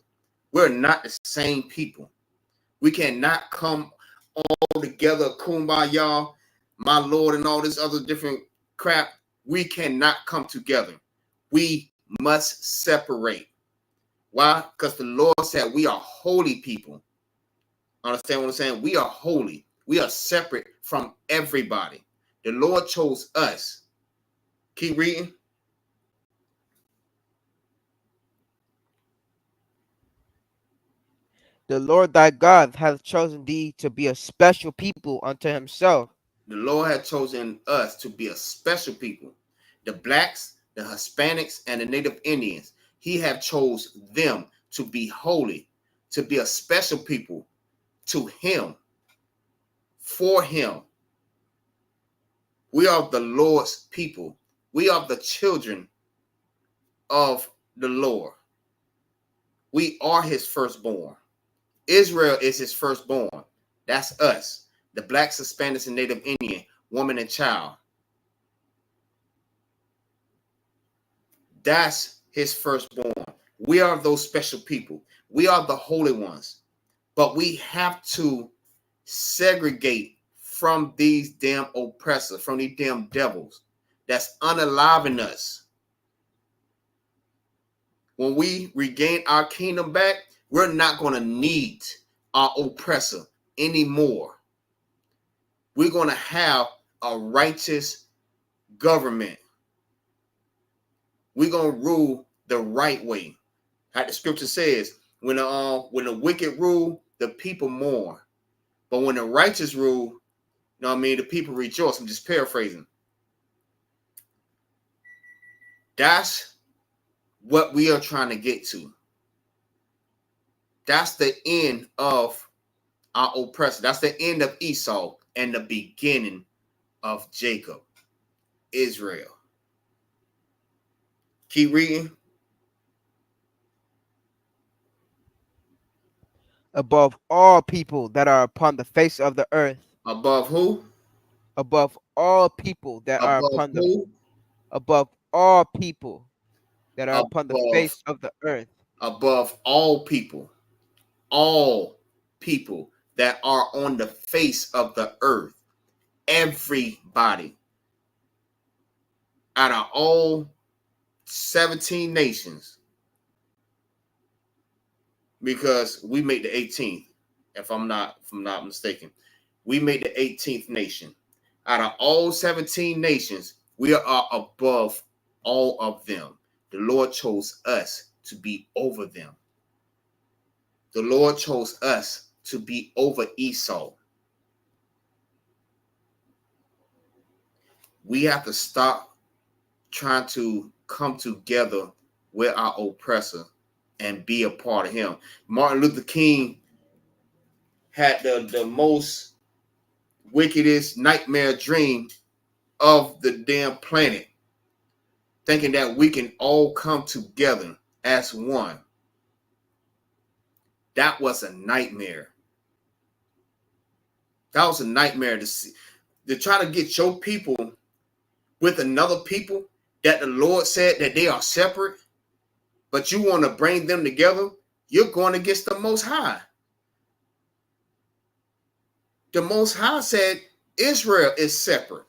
We're not the same people. We cannot come all together, kumbaya, my Lord, and all this other different crap. We cannot come together. We must separate. Why? Because the Lord said we are holy people. Understand what I'm saying? We are holy. We are separate from everybody. The Lord chose us. Keep reading. The Lord thy God hath chosen thee to be a special people unto himself. The Lord had chosen us to be a special people. The blacks, the Hispanics, and the Native Indians. He have chose them to be holy, to be a special people to him, for him. We are the Lord's people. We are the children of the Lord. We are his firstborn. Israel is his firstborn. That's us. The blacks, Hispanics, and Native Indian, woman and child. That's his firstborn. We are those special people. We are the holy ones. But we have to segregate from these damn oppressors, from these damn devils that's unaliving us. When we regain our kingdom back, we're not going to need our oppressor anymore. We're going to have a righteous government. We're going to rule the right way. Like the scripture says, when the wicked rule, the people mourn. But when the righteous rule, you know what I mean, the people rejoice. I'm just paraphrasing. That's what we are trying to get to. That's the end of our oppressor. That's the end of Esau and the beginning of Jacob, Israel. Keep reading. Above all people that are upon the face of the earth. Above who? Above all people that are Above upon the who? above all people that are upon the Above face of the earth. above all people. all people that are on the face of the earth. Everybody. Out of all 17 nations. Because we made the 18th, if I'm not mistaken. We made the 18th nation. Out of all 17 nations, we are above all of them. The Lord chose us to be over them. The Lord chose us to be over Esau. We have to stop trying to come together with our oppressor and be a part of him. Martin Luther King had the most wickedest nightmare dream of the damn planet, thinking that we can all come together as one. That was a nightmare. That was a nightmare to see, to try to get your people with another people that the Lord said that they are separate, but you want to bring them together. You're going against the Most High. The Most High said Israel is separate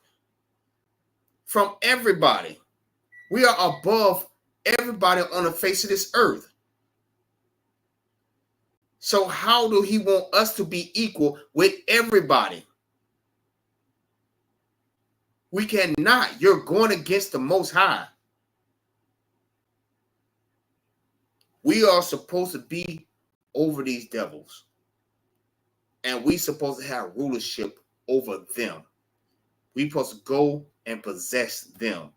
from everybody. We are above everybody on the face of this earth. So how do he want us to be equal with everybody? We cannot. You're going against the Most High. We are supposed to be over these devils. And we supposed to have rulership over them. We supposed to go and possess them.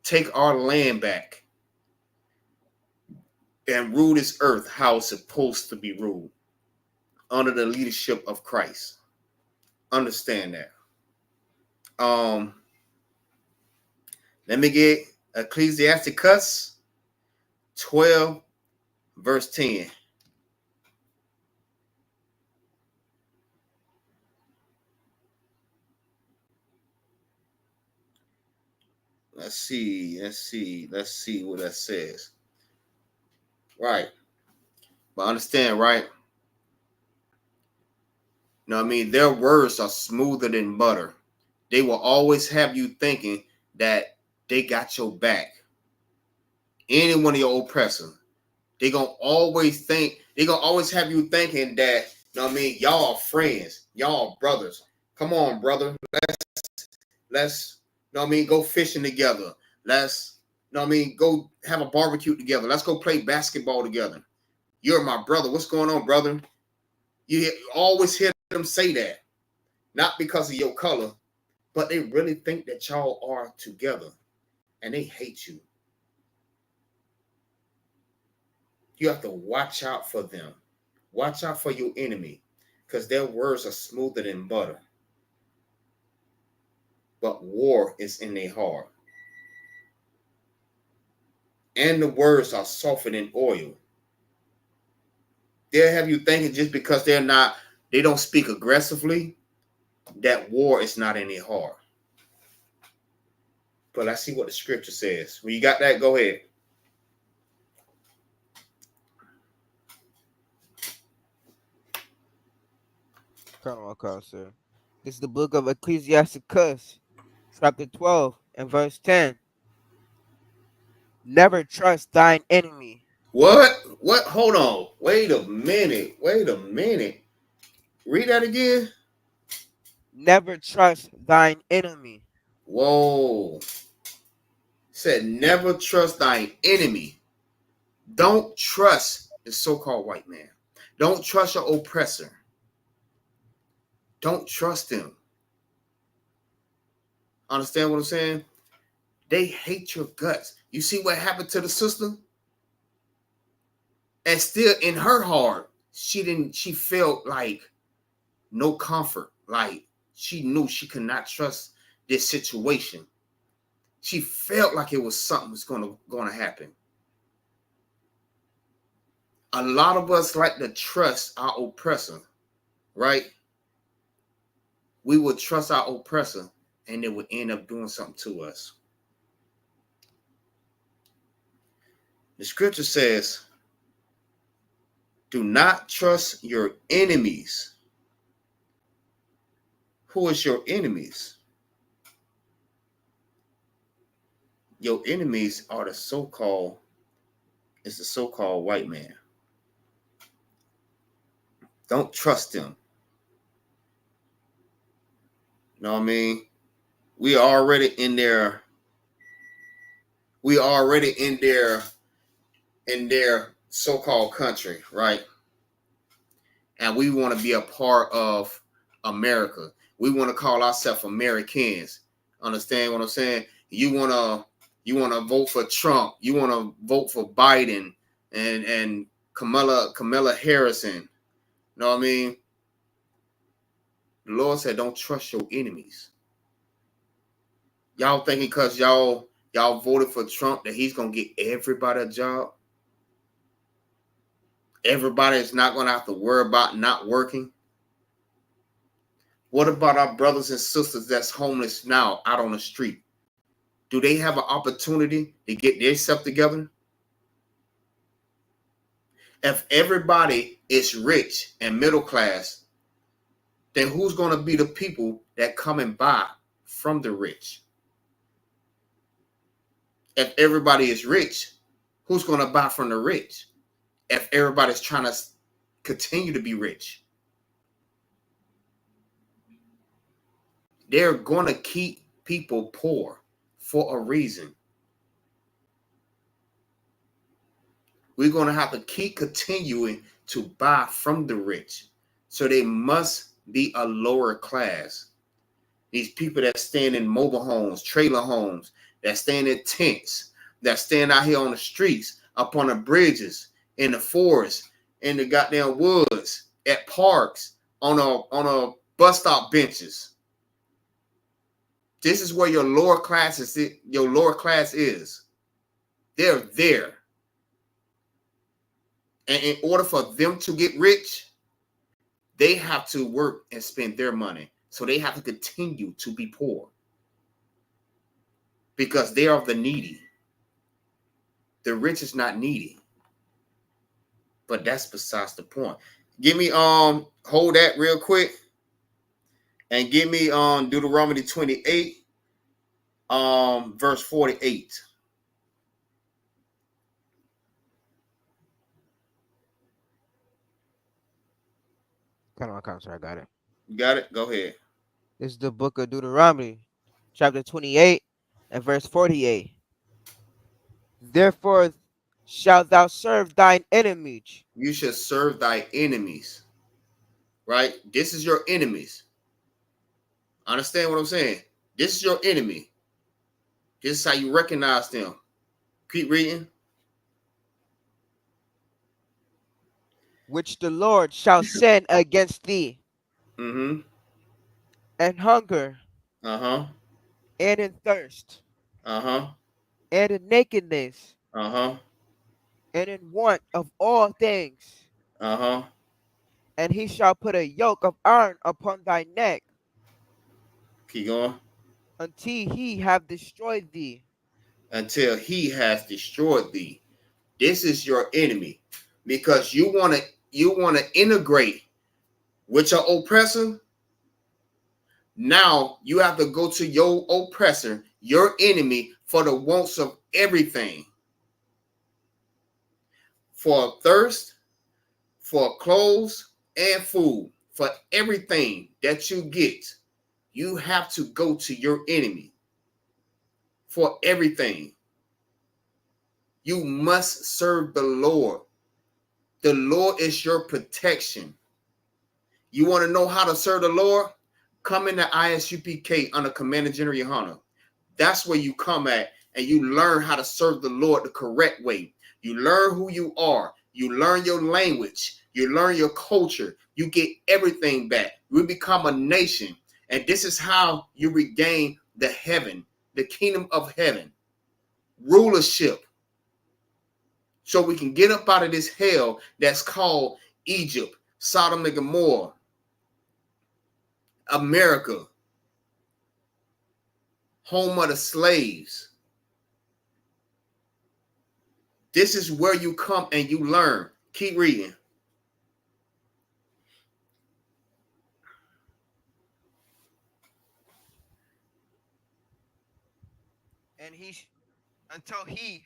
Take our land back. And rule this earth how it's supposed to be ruled. Under the leadership of Christ. Understand that. Let me get Ecclesiasticus 12, verse 10. Let's see what that says. Right. But understand, right? No, I mean, their words are smoother than butter. They will always have you thinking that they got your back. Any one of your oppressors. They gonna always have you thinking that, you know what I mean, y'all are friends, y'all are brothers. Come on, brother. Let's you know what I mean, go fishing together. Let's, you know what I mean, go have a barbecue together. Let's go play basketball together. You're my brother. What's going on, brother? You always hear them say that. Not because of your color, but they really think that y'all are together. And they hate you. You have to watch out for them. Watch out for your enemy. Because their words are smoother than butter. But war is in their heart. And the words are softer than oil. They'll have you thinking just because they don't speak aggressively, that war is not in their heart. But let's see what the scripture says. When you got that, go ahead. Come on, sir. This is the book of Ecclesiasticus, chapter 12, and verse 10. Never trust thine enemy. What? Hold on. Wait a minute. Read that again. Never trust thine enemy. Whoa. Said never trust thine enemy. Don't trust the so-called white man. Don't trust your oppressor. Don't trust him. Understand what I'm saying? They hate your guts. You see what happened to the sister? And still in her heart, she felt like no comfort. Like she knew she could not trust this situation. She felt like it was something was gonna happen. A lot of us like to trust our oppressor, right? We would trust our oppressor and it would end up doing something to us. The scripture says, Do not trust your enemies. Who is your enemies? Your enemies are the so-called white man. Don't trust them. You know what I mean? We are already in their so-called country, right? And we want to be a part of America. We want to call ourselves Americans. Understand what I'm saying? You want to vote for Trump. You want to vote for Biden and Kamala Harrison. You know what I mean? The Lord said, don't trust your enemies. Y'all thinking because y'all voted for Trump that he's going to get everybody a job? Everybody is not going to have to worry about not working? What about our brothers and sisters that's homeless now out on the street? Do they have an opportunity to get themselves together? If everybody is rich and middle class, then who's going to be the people that come and buy from the rich? If everybody is rich, who's going to buy from the rich? If everybody's trying to continue to be rich, they're going to keep people poor for a reason. We're going to have to keep continuing to buy from the rich. So they must be a lower class. These people that stand in mobile homes, trailer homes, that stand in tents, that stand out here on the streets, up on the bridges, in the forest, in the goddamn woods, at parks, on a bus stop benches. This is where your lower class is. They're there. And in order for them to get rich, they have to work and spend their money. So they have to continue to be poor. Because they are the needy. The rich is not needy. But that's besides the point. Give me hold that real quick. And give me Deuteronomy 28, verse 48. Kind of account, sir. I got it. You got it? Go ahead. This is the book of Deuteronomy, chapter 28 and verse 48. Therefore shalt thou serve thine enemies. You should serve thy enemies. Right? This is your enemies. Understand what I'm saying? This is your enemy. This is how you recognize them. Keep reading. Which the Lord shall send against thee, Mm-hmm. and hunger, Uh-huh. and in thirst, Uh-huh. and in nakedness, Uh-huh. and in want of all things. Uh-huh. And he shall put a yoke of iron upon thy neck, Keep going. until he have destroyed thee. Until he has destroyed thee. This is your enemy. Because you want to integrate with your oppressor. Now you have to go to your oppressor, your enemy, for the wants of everything. For thirst, for clothes and food, for everything that you get, you have to go to your enemy for everything. You must serve the Lord. The Lord is your protection. You want to know how to serve the Lord? Come into ISUPK under Commander General Yohana. That's where you come at and you learn how to serve the Lord the correct way. You learn who you are. You learn your language. You learn your culture. You get everything back. You become a nation. And this is how you regain the heaven, the kingdom of heaven, rulership. So we can get up out of this hell that's called Egypt, Sodom and Gomorrah, America, home of the slaves. This is where you come and you learn. Keep reading. and until he,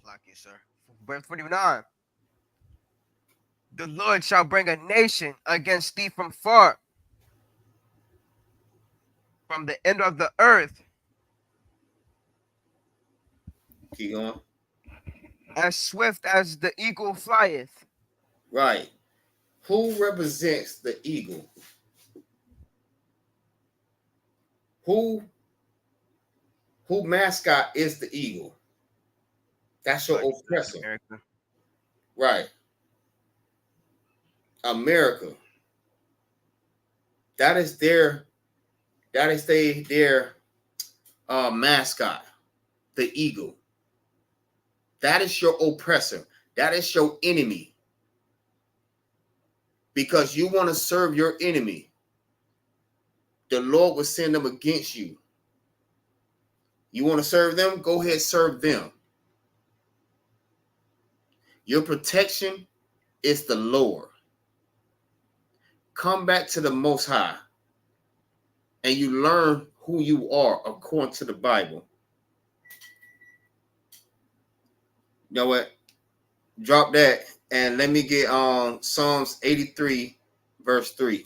like it, sir. Verse 49. The Lord shall bring a nation against thee from far, from the end of the earth, Keep going. as swift as the eagle flieth. Right. Who represents the eagle? Who mascot is the eagle? That's your Like oppressor. America. Right. America. That is their mascot, the eagle. That is your oppressor. That is your enemy. Because you want to serve your enemy, the Lord will send them against you. You want to serve them? Go ahead, serve them. Your protection is the Lord. Come back to the Most High, and you learn who you are according to the Bible. You know what? Drop that and let me get Psalms 83, verse 3.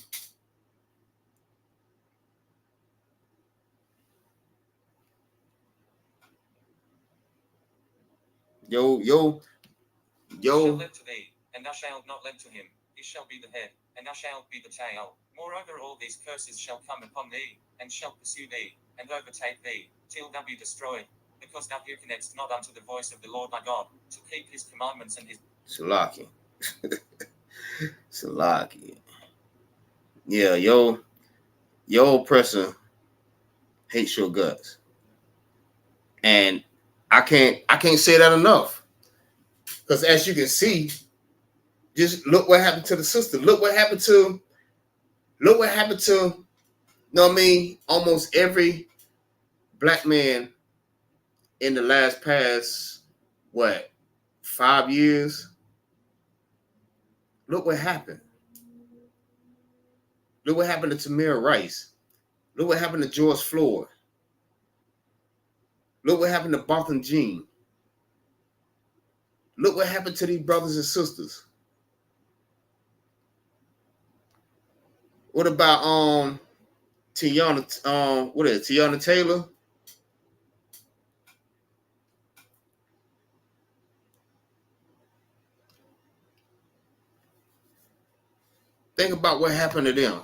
Yo. He shall lend to thee, and thou shalt not lend to him. He shall be the head, and thou shalt be the tail. Moreover, all these curses shall come upon thee, and shall pursue thee, and overtake thee, till thou be destroyed, because thou hearkenedst not unto the voice of the Lord thy God, to keep his commandments and his... Salaki. Salaki. Yeah, your oppressor hates your guts. And I can't say that enough. Because as you can see, just look what happened to the sister. Look what happened to, you know what I mean? Almost every black man in the past, 5 years? Look what happened. Look what happened to Tamir Rice. Look what happened to George Floyd. Look what happened to Botham Jean. Look what happened to these brothers and sisters. What about Tiana Taylor? Think about what happened to them.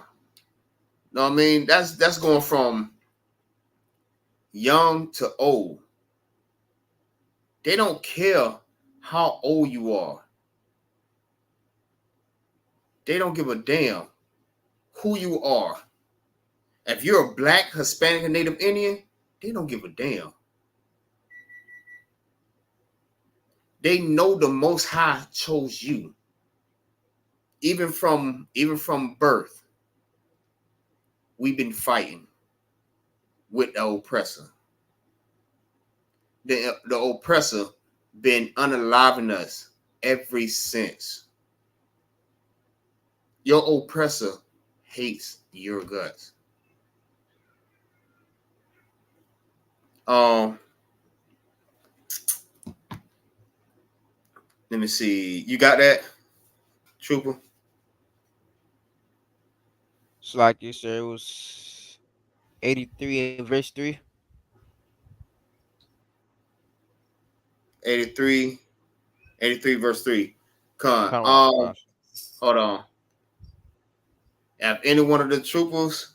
Know what I mean? That's going from young to old. They don't care how old you are. They don't give a damn who you are. If you're a black, Hispanic, and Native Indian, they don't give a damn. They know the Most High chose you. Even from birth, we've been fighting with the oppressor. The oppressor been unaliving us ever since. Your oppressor hates your guts. Let me see. You got that, Trooper? It's like you said, it was 83 and verse 3. 83 verse 3. Kind of like cross. Hold on. If any one of the troopers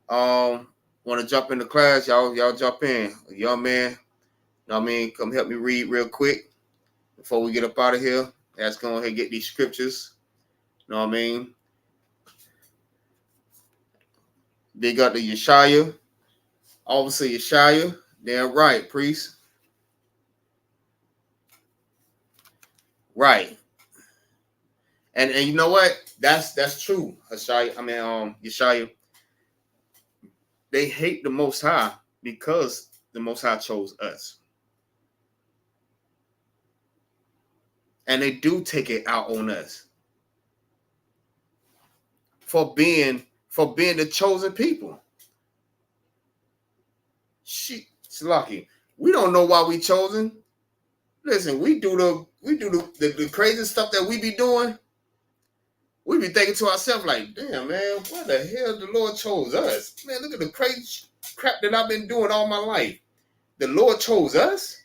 want to jump in the class, y'all jump in. A young man, know what I mean, come help me read real quick before we get up out of here. Let's go ahead and get these scriptures. Know what I mean? They got the Yeshaya. Officer Yeshaya. Damn right, priest. Right. And you know what? That's true. Yeshaya. They hate the Most High because the Most High chose us. And they do take it out on us for being the chosen people. Slucky. We don't know why we chosen. Listen, we do the crazy stuff that we be doing. We be thinking to ourselves like, damn, man, why the hell the Lord chose us? Man, look at the crazy crap that I've been doing all my life. The Lord chose us?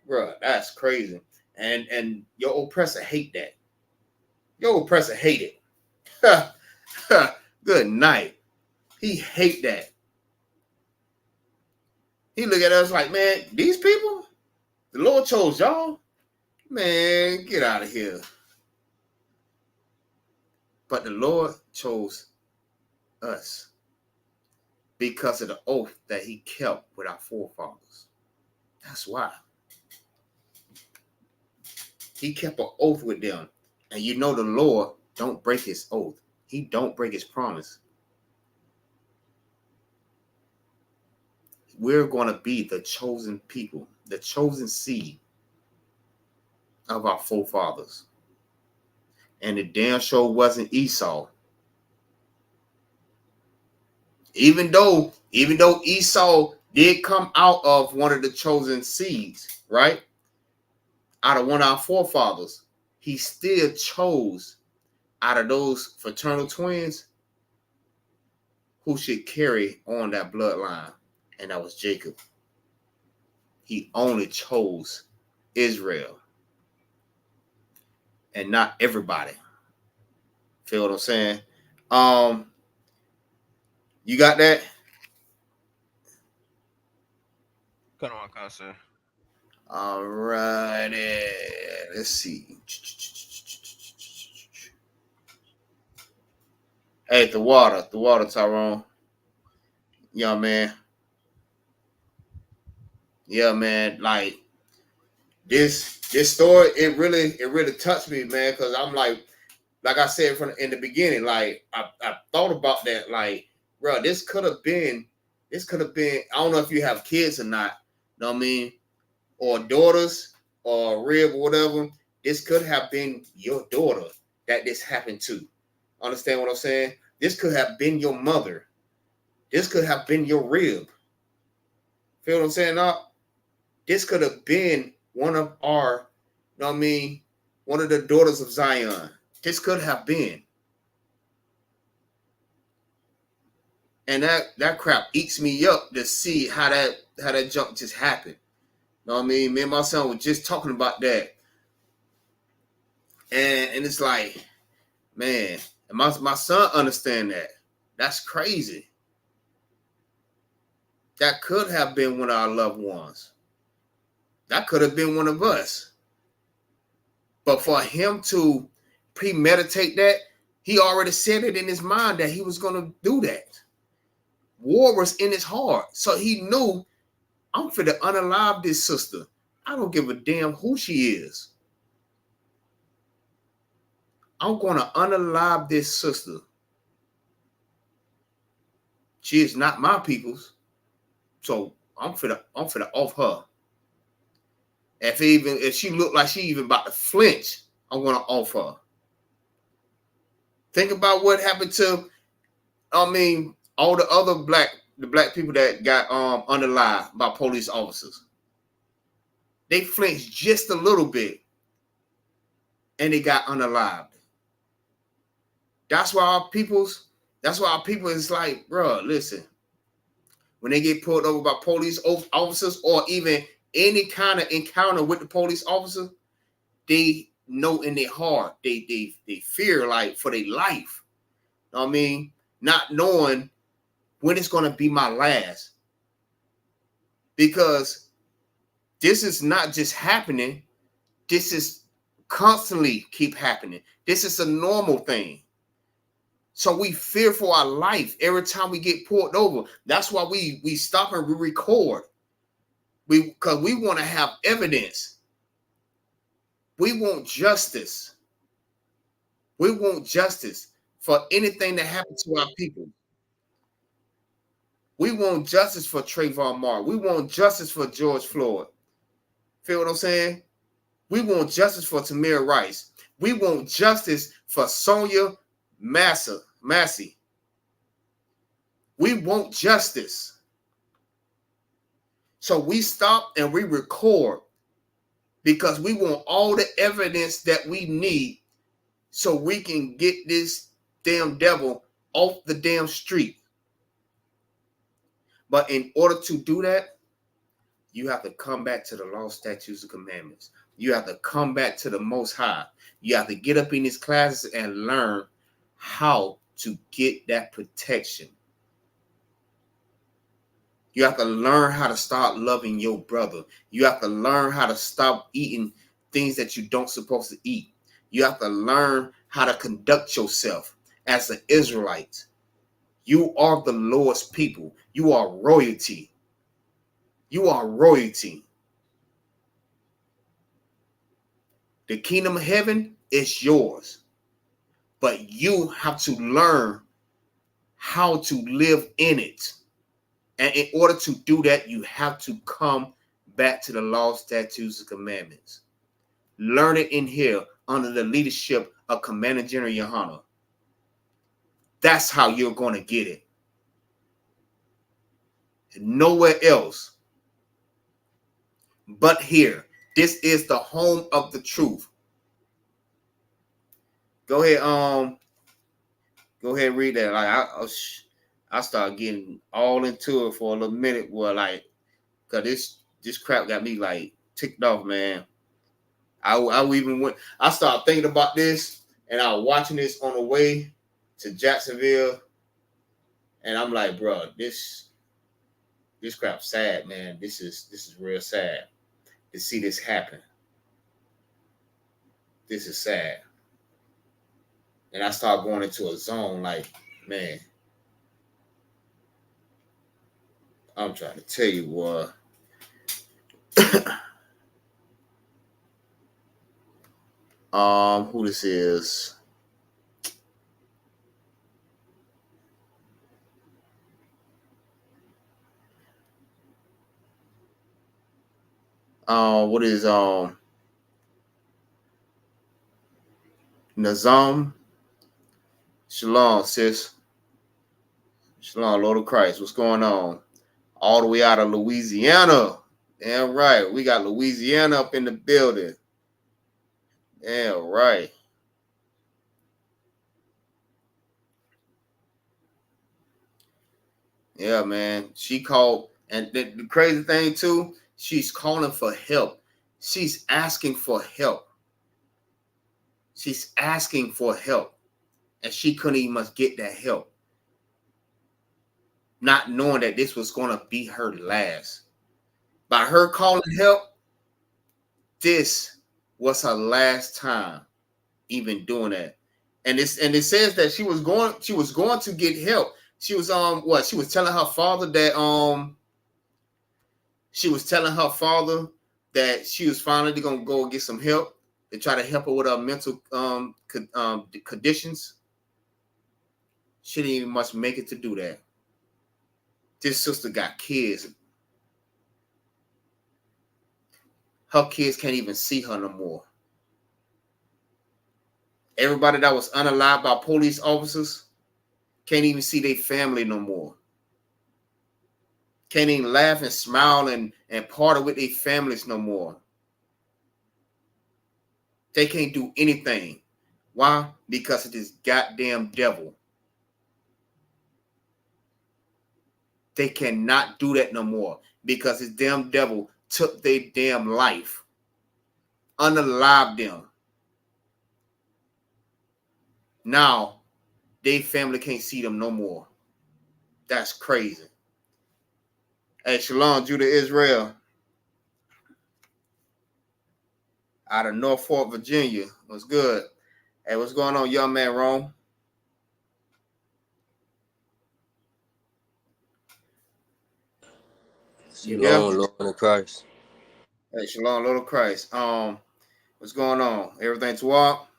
Bruh, that's crazy. And your oppressor hate that. Your oppressor hate it. Good night. He hate that. He look at us like, man, these people, the Lord chose y'all? Man, get out of here. But the Lord chose us because of the oath that he kept with our forefathers. That's why. He kept an oath with them. And you know the Lord don't break his oath. He don't break his promise. We're going to be the chosen people, the chosen seed of our forefathers. And the damn sure wasn't Esau. Even though Esau did come out of one of the chosen seeds, right? Out of one of our forefathers, he still chose out of those fraternal twins who should carry on that bloodline. And that was Jacob. He only chose Israel. And not everybody. Feel what I'm saying? You got that? Come on, Casa. All righty. Let's see. Hey, the water, Tyrone. Yeah, man. Yeah, man. Like this story, it really touched me, man. Because I'm like I said in the beginning, like I thought about that, like, bro, this could have been. I don't know if you have kids or not. You know what I mean? Or daughters or rib or whatever. This could have been your daughter that this happened to. Understand what I'm saying? This could have been your mother. This could have been your rib. Feel what I'm saying? This could have been one of our, you know what I mean, one of the daughters of Zion. This could have been. And that crap eats me up to see how that junk just happened. You know what I mean? Me and my son were just talking about that. And it's like, man, and my son understand that. That's crazy. That could have been one of our loved ones. That could have been one of us. But for him to premeditate that, he already said it in his mind that he was going to do that. War was in his heart. So he knew, I'm finna unalive this sister. I don't give a damn who she is. I'm going to unalive this sister. She is not my people's. So I'm finna off her. If she looked like she even about to flinch, I'm gonna off her. Think about what happened to, all the other black people that got unalived by police officers. They flinched just a little bit, and they got unalived. That's why our people is like, bro, listen. When they get pulled over by police officers or even any kind of encounter with the police officer, they know in their heart, they fear like for their life. You know what I mean? Not knowing when it's going to be my last. Because this is not just happening. This is constantly keep happening. This is a normal thing. So we fear for our life every time we get pulled over. That's why we stop and we record. Because we want to have evidence. We want justice. We want justice for anything that happened to our people. We want justice for Trayvon Martin. We want justice for George Floyd. Feel what I'm saying? We want justice for Tamir Rice. We want justice for Sonya Massey. We want justice. So we stop and we record because we want all the evidence that we need so we can get this damn devil off the damn street. But in order to do that, you have to come back to the law, statutes, and commandments. You have to come back to the Most High. You have to get up in these classes and learn how to get that protection. You have to learn how to start loving your brother. You have to learn how to stop eating things that you don't supposed to eat. You have to learn how to conduct yourself as an Israelite. You are the Lord's people. You are royalty. You are royalty. The kingdom of heaven is yours. But you have to learn how to live in it. And in order to do that, you have to come back to the law, statutes, and commandments. Learn it in here under the leadership of Commander General Yohana. That's how you're going to get it. Nowhere else but here. This is the home of the truth. Go ahead, and read that. Like I started getting all into it for a little minute. Well, like, cause this crap got me like ticked off, man. I even went. I started thinking about this, and I was watching this on the way to Jacksonville, and I'm like, bro, this crap's sad, man. This is real sad to see this happen. This is sad. And I start going into a zone like, man, I'm trying to tell you what. Who this is? What is Nazam? Shalom, sis. Shalom, Lord of Christ. What's going on? All the way out of Louisiana. Damn right. We got Louisiana up in the building. Damn right. Yeah, man. She called. And the crazy thing, too, she's calling for help. She's asking for help. She's asking for help. And she couldn't even get that help. Not knowing that this was going to be her last. By her calling help, this was her last time even doing that. And it says that she was going to get help. She was she was telling her father that she was finally gonna go get some help to try to help her with her mental conditions. She didn't even much make it to do that. This sister got kids. Her kids can't even see her no more. Everybody that was unalived by police officers can't even see their family no more. Can't even laugh and smile and party with their families no more. They can't do anything. Why? Because of this goddamn devil. They cannot do that no more because this damn devil took their damn life, unalived them. Now, their family can't see them no more. That's crazy. Hey, Shalom, Judah Israel. Out of Norfolk, Virginia. What's good? Hey, what's going on, young man, Rome? Shalom, Lord of Christ. Hey, Shalom, Lord of Christ. What's going on? Everything to walk?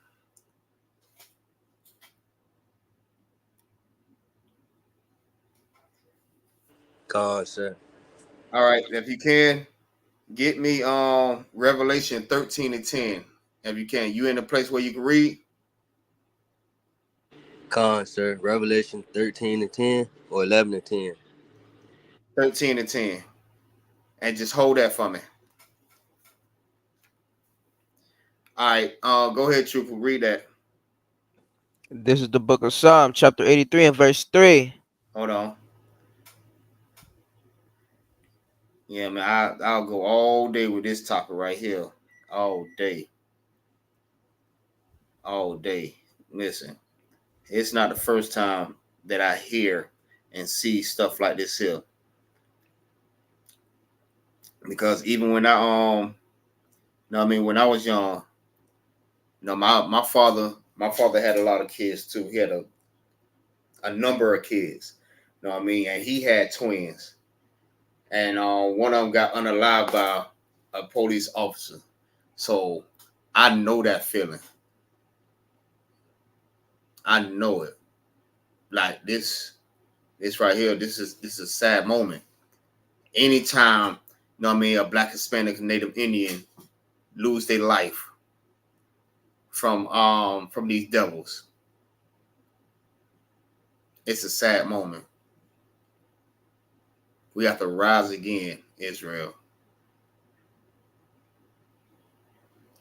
God, sir. All right, if you can, get me Revelation 13:10. If you can. You in a place where you can read? Con, sir. Revelation 13:10 or 11:10. 13:10. And just hold that for me. All right, go ahead, Trooper, read that. This is the book of Psalm, chapter 83 and verse 3. Hold on. Yeah, man, I'll go all day with this topic right here. All day. All day. Listen, it's not the first time that I hear and see stuff like this here. Because even when I when I was young, my father had a lot of kids too. He had a number of kids. And he had twins. And one of them got unalived by a police officer. So I know that feeling. I know it. Like this right here, this is a sad moment. Anytime, a Black, Hispanic, Native Indian lose their life from these devils, it's a sad moment. We have to rise again, Israel.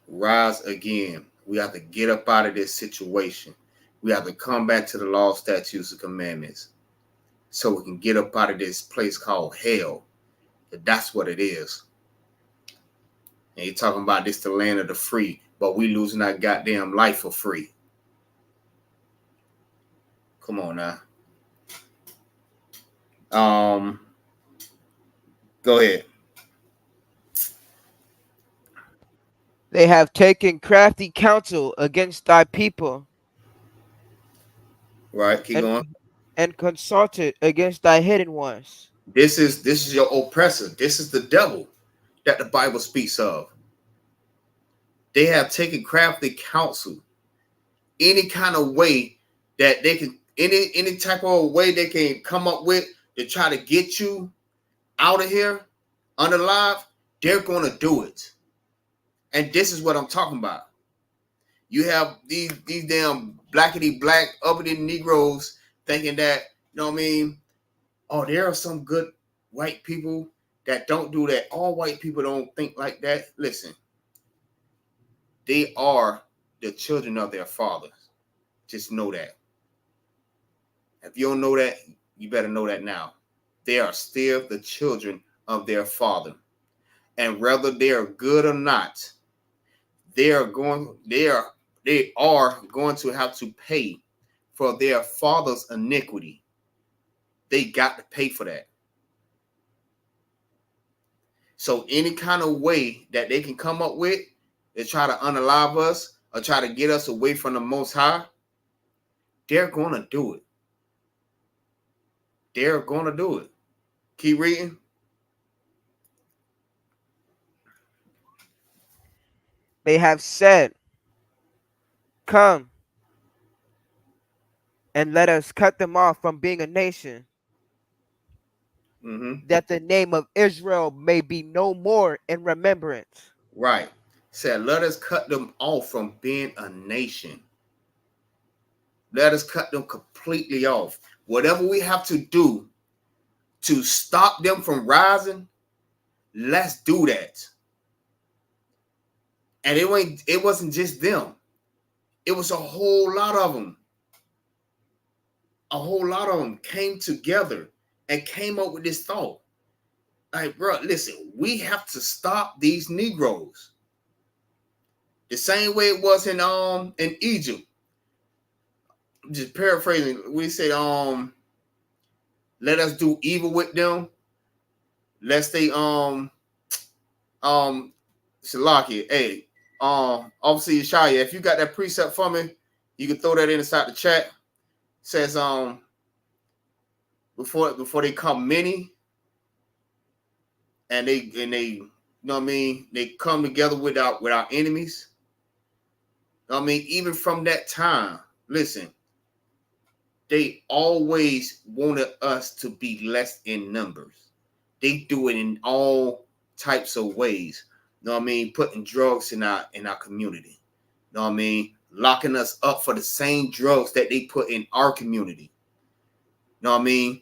Rise again. We have to get up out of this situation. We have to come back to the law, statutes, and commandments so we can get up out of this place called hell. That's what it is. And you're talking about this the land of the free, but we losing our goddamn life for free. Come on now. Go ahead. They have taken crafty counsel against thy people. Right, keep going. And consulted against thy hidden ones. This is your oppressor. This is the devil that the Bible speaks of. They have taken crafty counsel. Any kind of way that they can, any type of way they can come up with to try to get you out of here unalive, they're going to do it. And this is what I'm talking about. You have these damn blackity black uppity Negroes thinking that, oh, there are some good white people that don't do that. All white people don't think like that. Listen, they are the children of their fathers. Just know that. If you don't know that, you better know that now. They are still the children of their father. And whether they are good or not, they are going to have to pay for their father's iniquity. They got to pay for that. So any kind of way that they can come up with to try to unalive us or try to get us away from the Most High, they're going to do it. They're going to do it. Keep reading. They have said, come and let us cut them off from being a nation, that the name of Israel may be no more in remembrance. Right. Said, let us cut them off from being a nation. Let us cut them completely off. Whatever we have to do to stop them from rising, let's do that. And it wasn't just them. It was a whole lot of them. A whole lot of them came together and came up with this thought. Like, bro, listen, we have to stop these Negroes. The same way it was in Egypt. Just paraphrasing, we said, let us do evil with them. Lest they Shalaki, hey, Officer Yeshaya, if you got that precept for me, you can throw that inside the chat. It says before they come many, and they they come together with our enemies. Even from that time, listen, they always wanted us to be less in numbers. They do it in all types of ways. Putting drugs in our community. Locking us up for the same drugs that they put in our community. The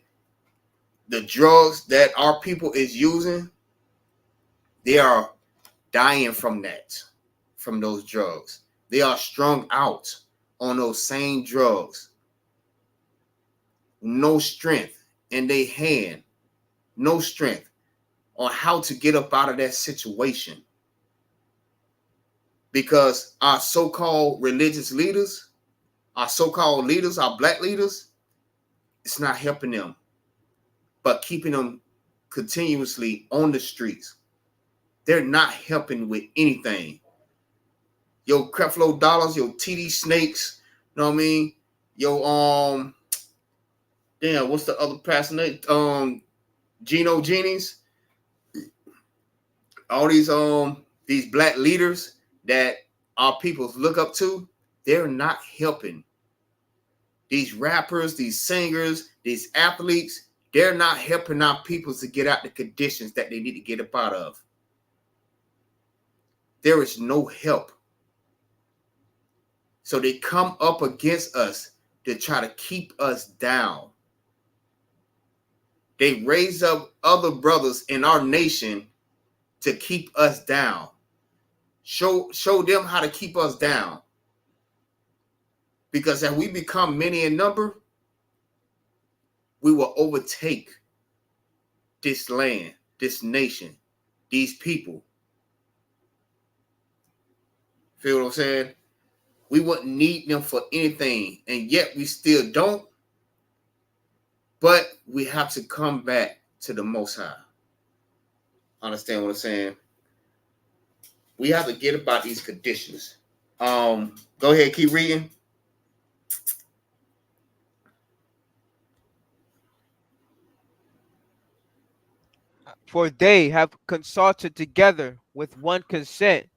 drugs that our people is using, They are dying from that, from those drugs. They are strung out on those same drugs. No strength in their hand. No strength on how to get up out of that situation. Because our so-called religious leaders, our so-called leaders, our black leaders, it's not helping them, but keeping them continuously on the streets. They're not helping with anything. Your Creflo Dollars, your TD Snakes, you know what I mean? Your damn, what's the other pastor name? Geno Genies. All these black leaders that our people look up to, they're not helping. These rappers, these singers, these athletes, they're not helping our people to get out the conditions that they need to get up out of. There is no help. So they come up against us to try to keep us down. They raise up other brothers in our nation to keep us down. Show them how to keep us down. Because as we become many in number, we will overtake this land, this nation, these people. Feel what I'm saying? We wouldn't need them for anything, and yet we still don't. But we have to come back to the Most High. Understand what I'm saying? We have to get about these conditions. Go ahead, keep reading. For they have consulted together with one consent.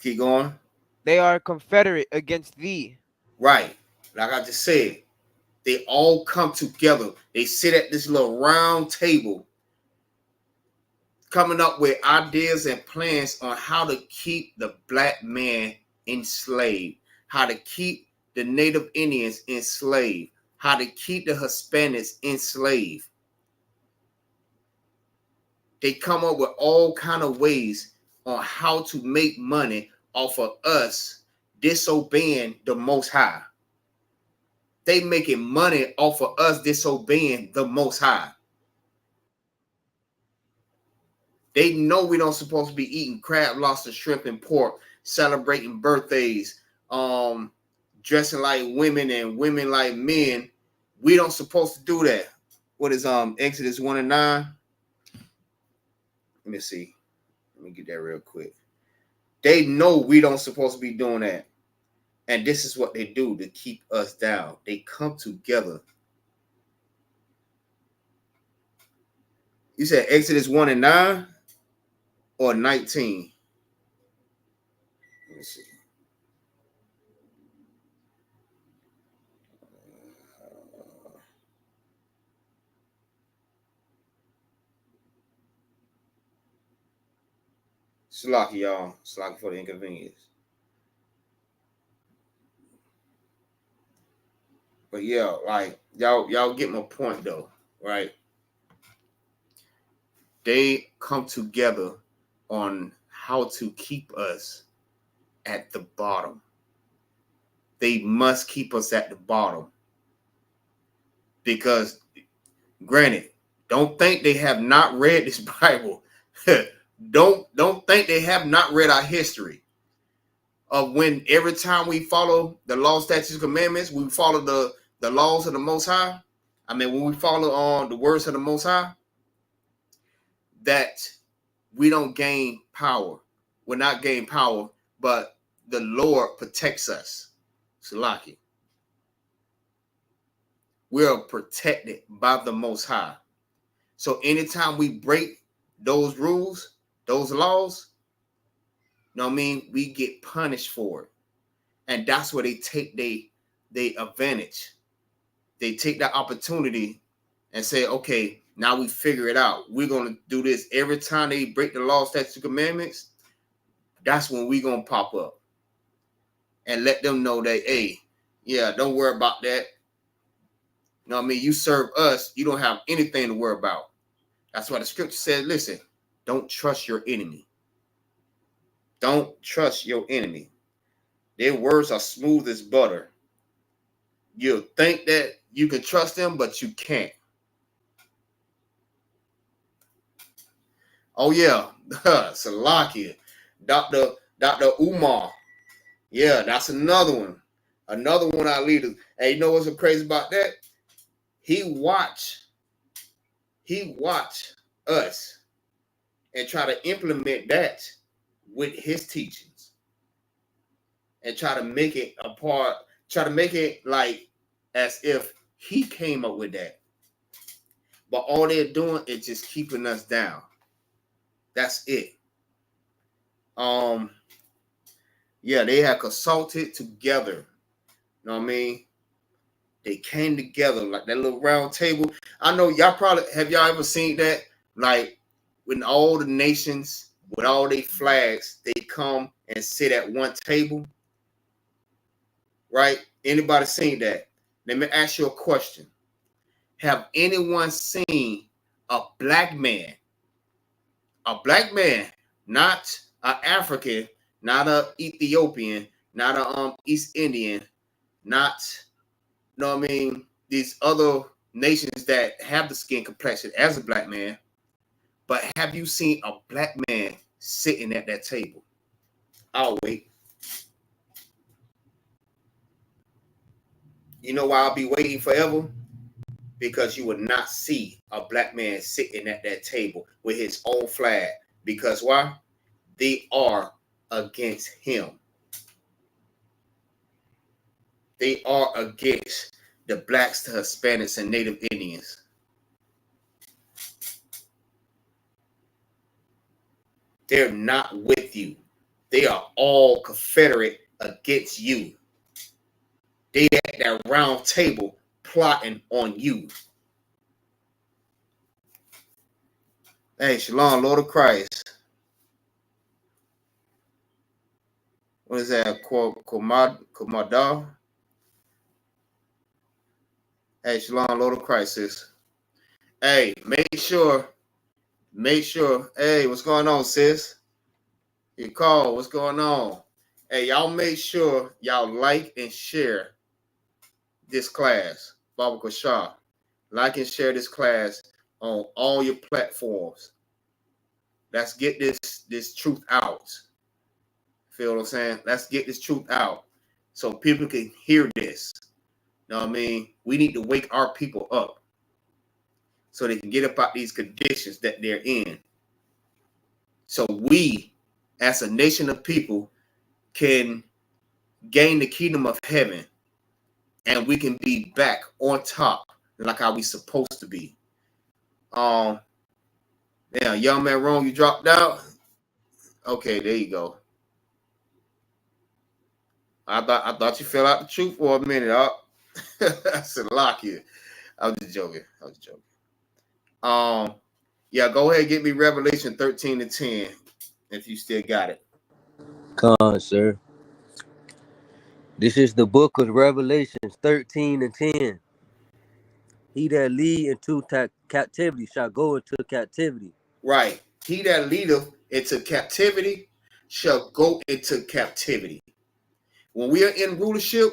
Keep going. They are confederate against thee. Right. Like I just said, they all come together. They sit at this little round table, coming up with ideas and plans on how to keep the black man enslaved, how to keep the Native Indians enslaved, how to keep the Hispanics enslaved. They come up with all kind of ways on how to make money off of us disobeying the Most High. They making money off of us disobeying the Most High. They know we don't supposed to be eating crab, lobster, shrimp, and pork, celebrating birthdays, dressing like women and women like men. We don't supposed to do that. What is Exodus 1 and 9? Let me see. Let me get that real quick. They know we don't supposed to be doing that. And this is what they do to keep us down. They come together. You said Exodus 1 and 9 or 19? Let me see. Slacky, y'all. Slacky for the inconvenience. But yeah, like y'all get my point though, right? They come together on how to keep us at the bottom. They must keep us at the bottom. Because granted, don't think they have not read this Bible. Don't think they have not read our history of when every time we follow the law, statutes, commandments, we follow the laws of the Most High. I mean, when we follow on the words of the Most High, that we don't gain power. We're not gain power, but the Lord protects us. Salaki. We are protected by the Most High. So anytime we break those rules, those laws, you know what I mean, we get punished for it. And that's where they take they advantage. They take that opportunity and say, okay, now we figure it out. We're going to do this every time they break the law, statutes, and commandments. That's when we're going to pop up and let them know that, hey, yeah, don't worry about that. You know what I mean? You serve us. You don't have anything to worry about. That's why the scripture said, listen, Don't trust your enemy. Don't trust your enemy. Their words are smooth as butter. You think that you can trust them, but you can't. Oh yeah, Salakia, Dr. Umar. Yeah, that's another one. Another one I leaders. Hey, you know what's so crazy about that? He watch us and try to implement that with his teachings and try to make it a part, try to make it like as if he came up with that. But all they're doing is just keeping us down. That's it. Yeah, they have consulted together. You know what I mean? They came together like that little round table. I know y'all probably have y'all ever seen that? Like when all the nations with all their flags, they come and sit at one table. Right? Anybody seen that? Let me ask you a question. Have anyone seen a black man? A black man, not an African, not an Ethiopian, not a East Indian, not, you know what I mean, these other nations that have the skin complexion as a black man, but have you seen a black man sitting at that table? I'll wait. You know why I'll be waiting forever? Because you will not see a black man sitting at that table with his own flag. Because why? They are against him. They are against the blacks, the Hispanics, and Native Indians. They're not with you. They are all Confederate against you. They at that round table plotting on you. Hey, Shalom, Lord of Christ. What is that? Komada? Hey, Shalom, Lord of Christ, sis. Hey, make sure. Hey, what's going on, sis? You call, what's going on? Hey, y'all make sure y'all like and share this class, Baba Kashar. Like and share this class on all your platforms. Let's get this truth out. Feel what I'm saying? Let's get this truth out so people can hear this. You know what I mean? We need to wake our people up so they can get up out these conditions that they're in. So we, as a nation of people, can gain the kingdom of heaven and we can be back on top like how we supposed to be. Yeah, young man wrong, you dropped out. Okay, there you go. I thought you fell out the truth for a minute. I said lock you. I was just joking. Yeah, go ahead and get me Revelation 13:10 if you still got it. Con, sir. This is the book of Revelations 13:10. He that lead into captivity shall go into captivity. Right. He that leadeth into captivity shall go into captivity. When we are in rulership,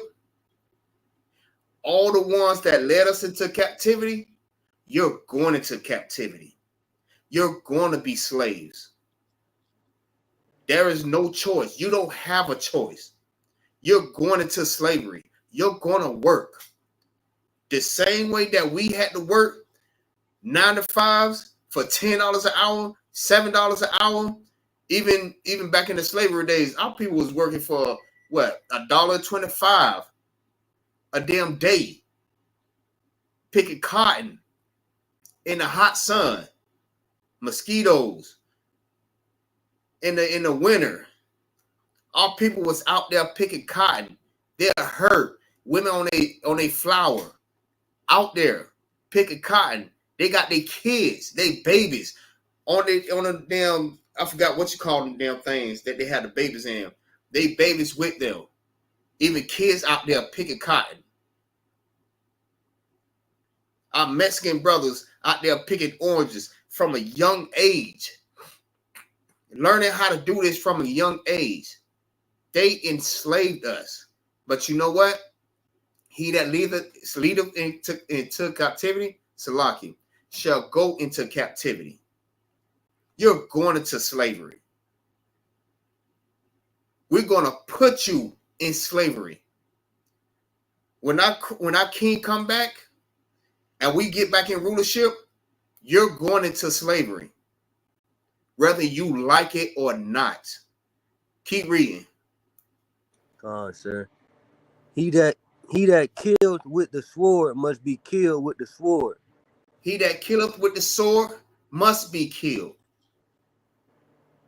all the ones that led us into captivity, you're going into captivity. You're going to be slaves. There is no choice. You don't have a choice. You're going into slavery. You're going to work. The same way that we had to work 9 to 5s for $10 an hour, $7 an hour, even back in the slavery days, our people was working for what, $1.25 a damn day, picking cotton in the hot sun, mosquitoes in the winter. Our people was out there picking cotton. They're hurt. Women on a flower out there picking cotton. They got their kids, they babies on a damn, I forgot what you call them damn things that they had the babies in. They babies with them. Even kids out there picking cotton. Our Mexican brothers out there picking oranges from a young age. learning how to do this from a young age. They enslaved us. But you know what? He that leadeth into captivity, Salaki, shall go into captivity. You're going into slavery. We're going to put you in slavery. When our king come back and we get back in rulership, you're going into slavery, whether you like it or not. Keep reading. God, sir. He that killed with the sword must be killed with the sword. He that killeth with the sword must be killed.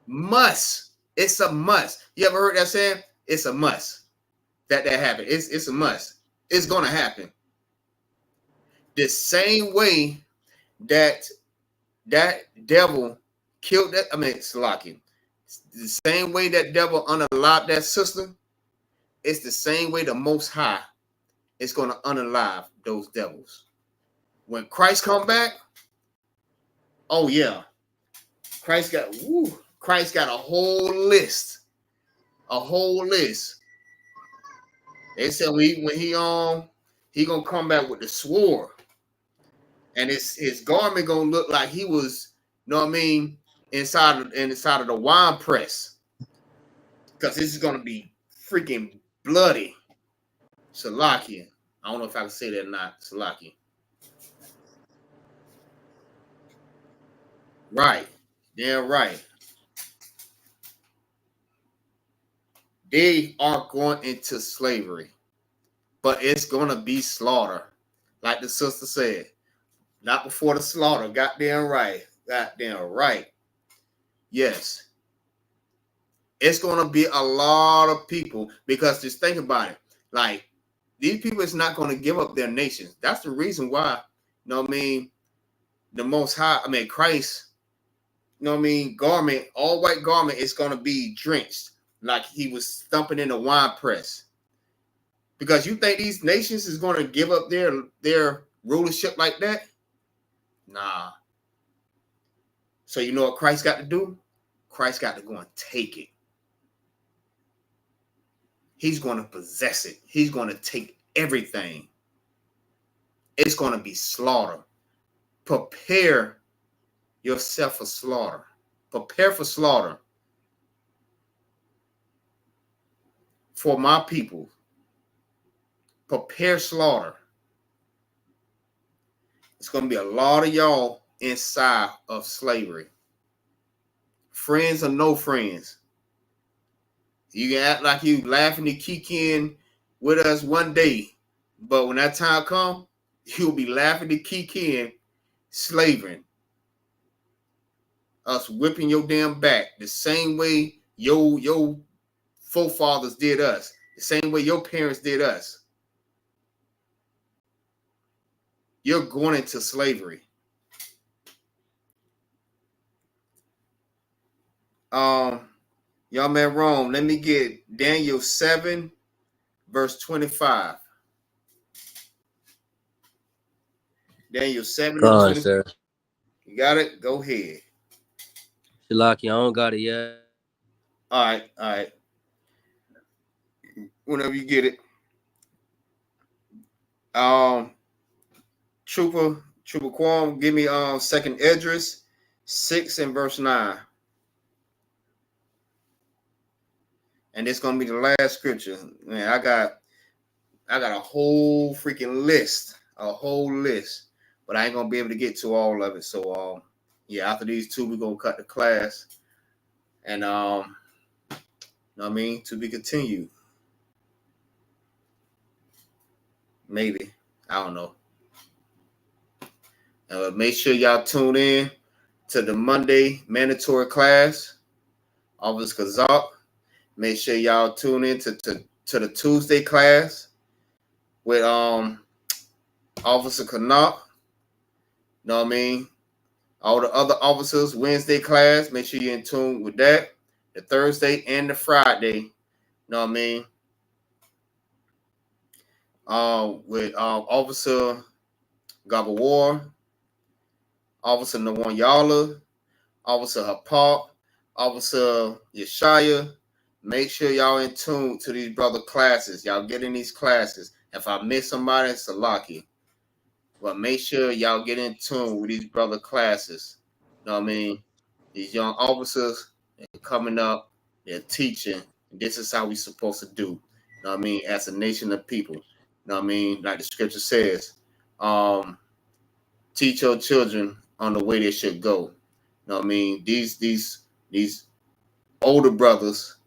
Must. It's a must. You ever heard that saying? It's a must that happen. It's a must. It's going to happen. The same way that devil killed that, Salaki. The same way that devil unalived that sister, it's the same way the Most High is going to unalive those devils. When Christ come back, oh yeah, Christ got a whole list. A whole list. They said when he gonna come back with the sword. And his garment gonna look like he was, you know what I mean, inside of the wine press. Because this is gonna be freaking bloody. Salakia. I don't know if I can say that or not. Salakia. Right. Damn right. They are going into slavery. But it's gonna be slaughter. Like the sister said. Not before the slaughter. Goddamn right. Goddamn right. Yes. It's going to be a lot of people, because just think about it. Like, these people is not going to give up their nations. That's the reason why, you know what I mean, the Most High, Christ, you know what I mean, garment, all white garment is going to be drenched like he was thumping in a wine press. Because you think these nations is going to give up their rulership like that? Nah. So you know what Christ got to do? Christ got to go and take it. He's going to possess it. He's going to take everything. It's going to be slaughter. Prepare yourself for slaughter. Prepare for slaughter. For my people. Prepare slaughter. It's going to be a lot of y'all inside of slavery. Friends or no friends. You can act like you laughing and kicking with us one day, but when that time comes, you'll be laughing and kicking, slaving. Us whipping your damn back the same way your forefathers did us, the same way your parents did us. You're going into slavery. Y'all man wrong. Let me get Daniel 7, verse 25. Daniel 7 and 25. Sir. You got it? Go ahead. Shalaki, I don't got it yet. All right. Whenever you get it. Trooper Quam, give me second Esdras 6 and verse 9. And it's gonna be the last scripture. Man, I got a whole freaking list. A whole list. But I ain't gonna be able to get to all of it. So yeah, after these two, we're gonna cut the class. And you know what I mean, to be continued. Maybe. I don't know. Make sure y'all tune in to the Monday mandatory class. Officer Kazak. Make sure y'all tune in to the Tuesday class with Officer Canuck. Know what I mean? All the other officers, Wednesday class. Make sure you're in tune with that. The Thursday and the Friday. Know what I mean? With Officer Gabawar, Officer Nawanyala, Officer Hapap, Officer Yeshaya, make sure y'all in tune to these brother classes. Y'all get in these classes. If I miss somebody, it's Salaki. But make sure y'all get in tune with these brother classes. You know what I mean? These young officers coming up, they're teaching. And this is how we supposed to do. You know what I mean? As a nation of people. You know what I mean? Like the scripture says, teach your children on the way they should go. You know what I mean? These older brothers,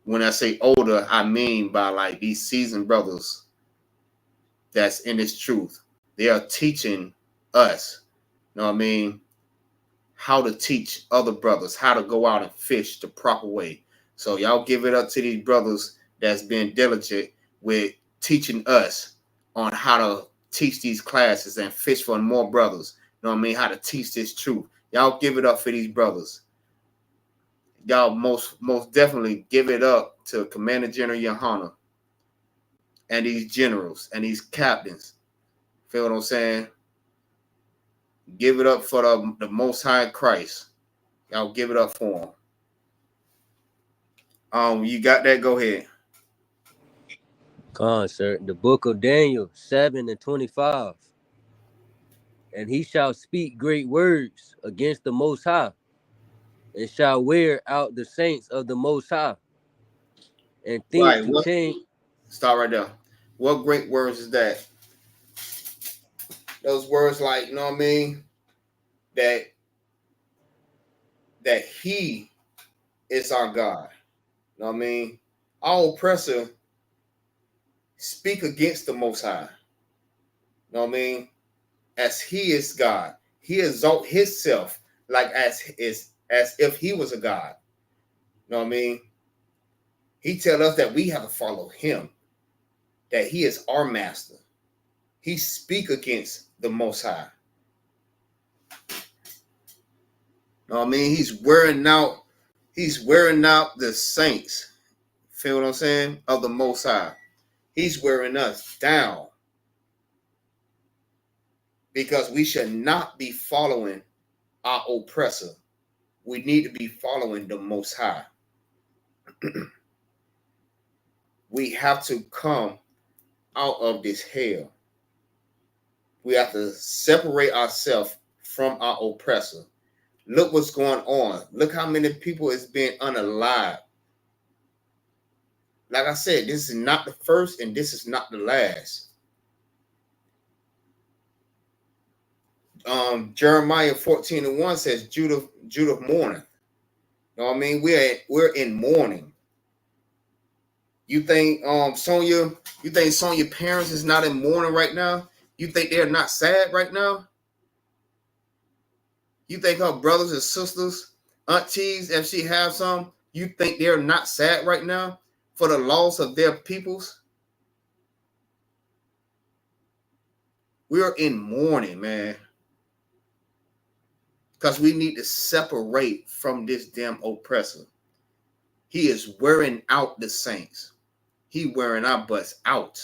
when I say older, I mean by like these seasoned brothers that's in this truth. They are teaching us, you know what I mean, how to teach other brothers how to go out and fish the proper way. So y'all give it up to these brothers that's been diligent with teaching us on how to teach these classes and fish for more brothers. You know what I mean? How to teach this truth. Y'all give it up for these brothers. Y'all most definitely give it up to Commander General Yohana and these generals and these captains. Feel what I'm saying? Give it up for the Most High Christ. Y'all give it up for him. You got that? Go ahead. Con, sir. The book of Daniel 7:25. And he shall speak great words against the Most High, and shall wear out the saints of the Most High, and think Right. to change. Stop right there. What great words is that? Those words, like, you know what I mean? That he is our God. You know what I mean? Our oppressor speak against the Most High. You know what I mean? As he is God, he exalt himself like as if he was a God. You know what I mean? He tell us that we have to follow him, that he is our master. He speak against the Most High. You know what I mean? He's wearing out the saints. Feel what I'm saying? Of the Most High. He's wearing us down. Because we should not be following our oppressor. We need to be following the Most High. We have to come out of this hell. We have to separate ourselves from our oppressor. Look what's going on. Look how many people is being unalive. Like I said, this is not the first and this is not the last. Jeremiah 14:1 says, Judah mourneth. You know what I mean? We're in mourning. You think Sonya parents is not in mourning right now? You think they're not sad right now? You think her brothers and sisters, aunties, if she has some, you think they're not sad right now for the loss of their peoples? We're in mourning, man. Because we need to separate from this damn oppressor. He is wearing out the saints. He wearing our butts out.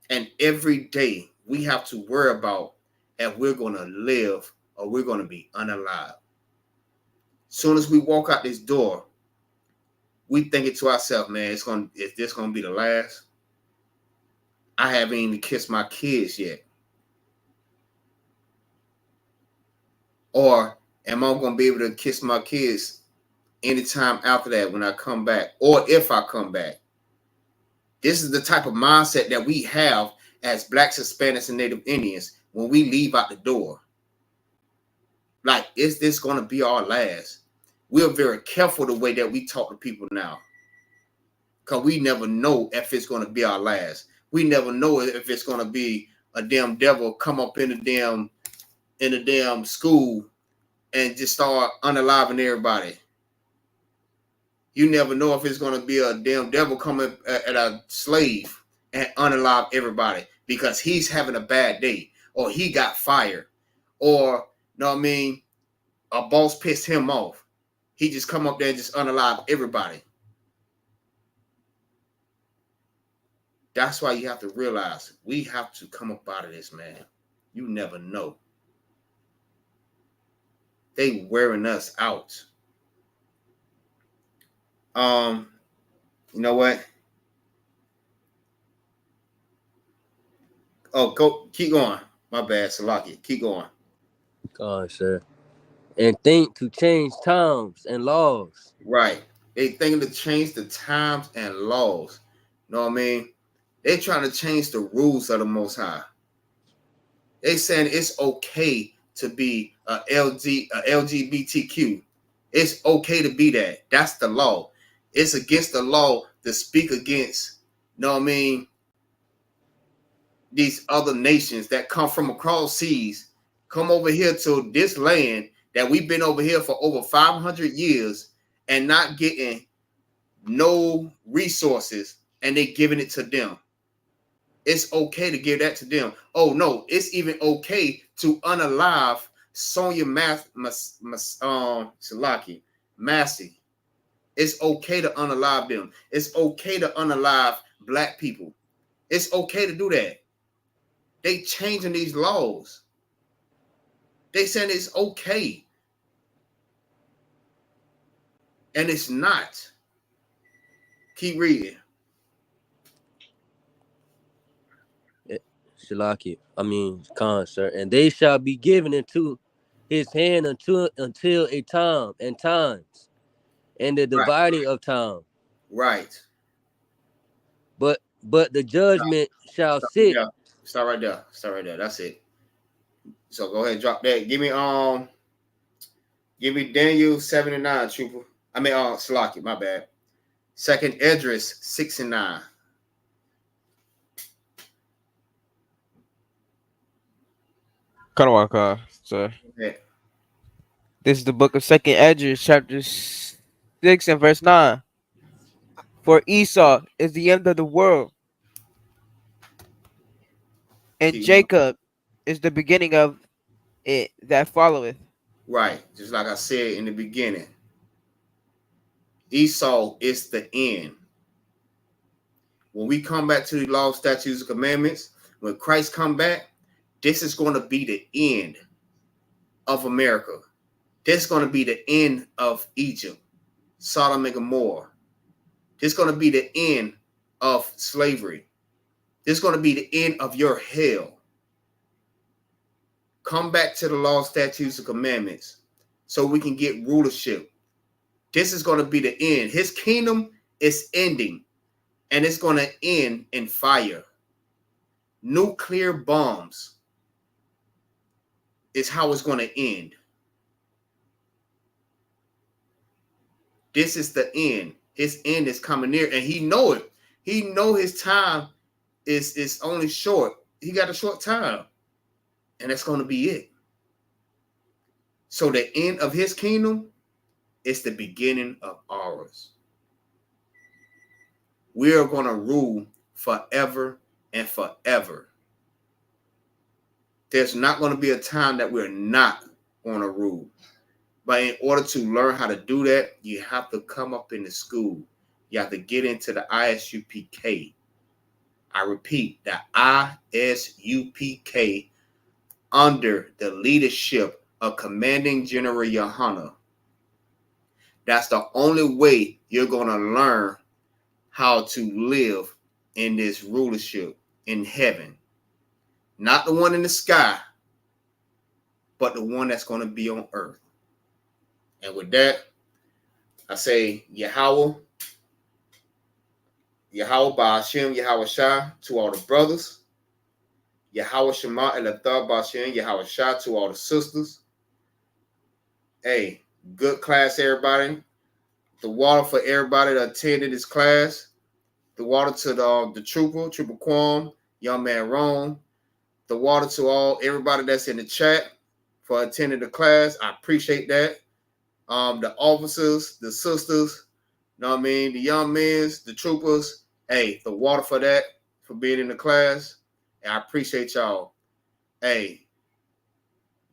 And every day we have to worry about if we're going to live or we're going to be unalive. Soon as we walk out this door, we thinking to ourselves, man, is this going to be the last? I haven't even kissed my kids yet. Or am I going to be able to kiss my kids anytime after that when I come back? Or if I come back? This is the type of mindset that we have as Blacks, Hispanics, and Native Indians when we leave out the door. Like, is this going to be our last? We're very careful the way that we talk to people now. Because we never know if it's going to be our last. We never know if it's going to be a damn devil come up in the damn school and just start unaliving everybody. You never know if it's going to be a damn devil coming at a slave and unalive everybody because he's having a bad day or he got fired or, you know what I mean, a boss pissed him off. He just come up there and just unalive everybody. That's why you have to realize we have to come up out of this, man. You never know. They wearing us out. You know what? Oh, go keep going. My bad, Salaki. Keep going. Sir. And think to change times and laws. Right. They thinking to change the times and laws. You know what I mean? They trying to change the rules of the Most High. They saying it's okay to be a LGBTQ. It's okay to be that. That's the law. It's against the law to speak against, you know what I mean, these other nations that come from across seas, come over here to this land that we've been over here for over 500 years and not getting no resources, and they giving it to them. It's okay to give that to them. Oh no, it's even okay to unalive Sonya Massey. It's okay to unalive them. It's okay to unalive black people. It's okay to do that. They changing these laws. They saying it's okay. And it's not. Keep reading. Shalaki. Khan, sir. And they shall be given into his hand until a time and times, and the Right. dividing of time. Right. But the judgment shall Stop sit. right there. Stop right there. Stop right there. That's it. So go ahead and drop that. Give me Daniel 7:9, trooper. Salaki, my bad. Second Esdras 6:9. Kanawaka, sir. Yeah. This is the book of Second Esdras, chapter 6 and verse 9. For Esau is the end of the world, and Keep going. Jacob is the beginning of it that followeth. Right. Just like I said in the beginning. Esau is the end. When we come back to the law, statutes, and commandments, when Christ come back, this is going to be the end of America. This is going to be the end of Egypt, Sodom and Gomorrah. This is going to be the end of slavery. This is going to be the end of your hell. Come back to the law, statutes, and commandments so we can get rulership. This is going to be the end. His kingdom is ending, and it's going to end in fire. Nuclear bombs is how it's going to end. This is the end. His end is coming near, and he know it. He know his time is only short. He got a short time, and that's going to be it. So the end of his kingdom is the beginning of ours. We are going to rule forever and forever. There's not going to be a time that we're not going to rule. But in order to learn how to do that, you have to come up in the school. You have to get into the ISUPK. I repeat, the ISUPK under the leadership of Commanding General Yohana. That's the only way you're going to learn how to live in this rulership in heaven. Not the one in the sky, but the one that's going to be on earth. And with that, I say Yahweh Ba'ashem, Yahweh Shah to all the brothers. Yahweh Shema Elathar Ba'ashem, Yahweh Shah to all the sisters. Hey, good class, everybody. The water for everybody that attended this class. The water to the Trooper Quam, Young Man Rome. The water to everybody that's in the chat for attending the class. I appreciate that. The officers, the sisters, you know what I mean? The young men, the troopers. Hey, the water for that, for being in the class. And I appreciate y'all. Hey,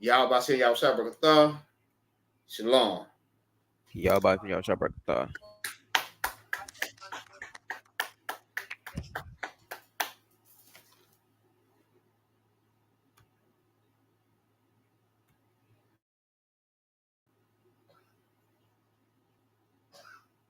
y'all about to say y'all Shabbat Shalom. Y'all about to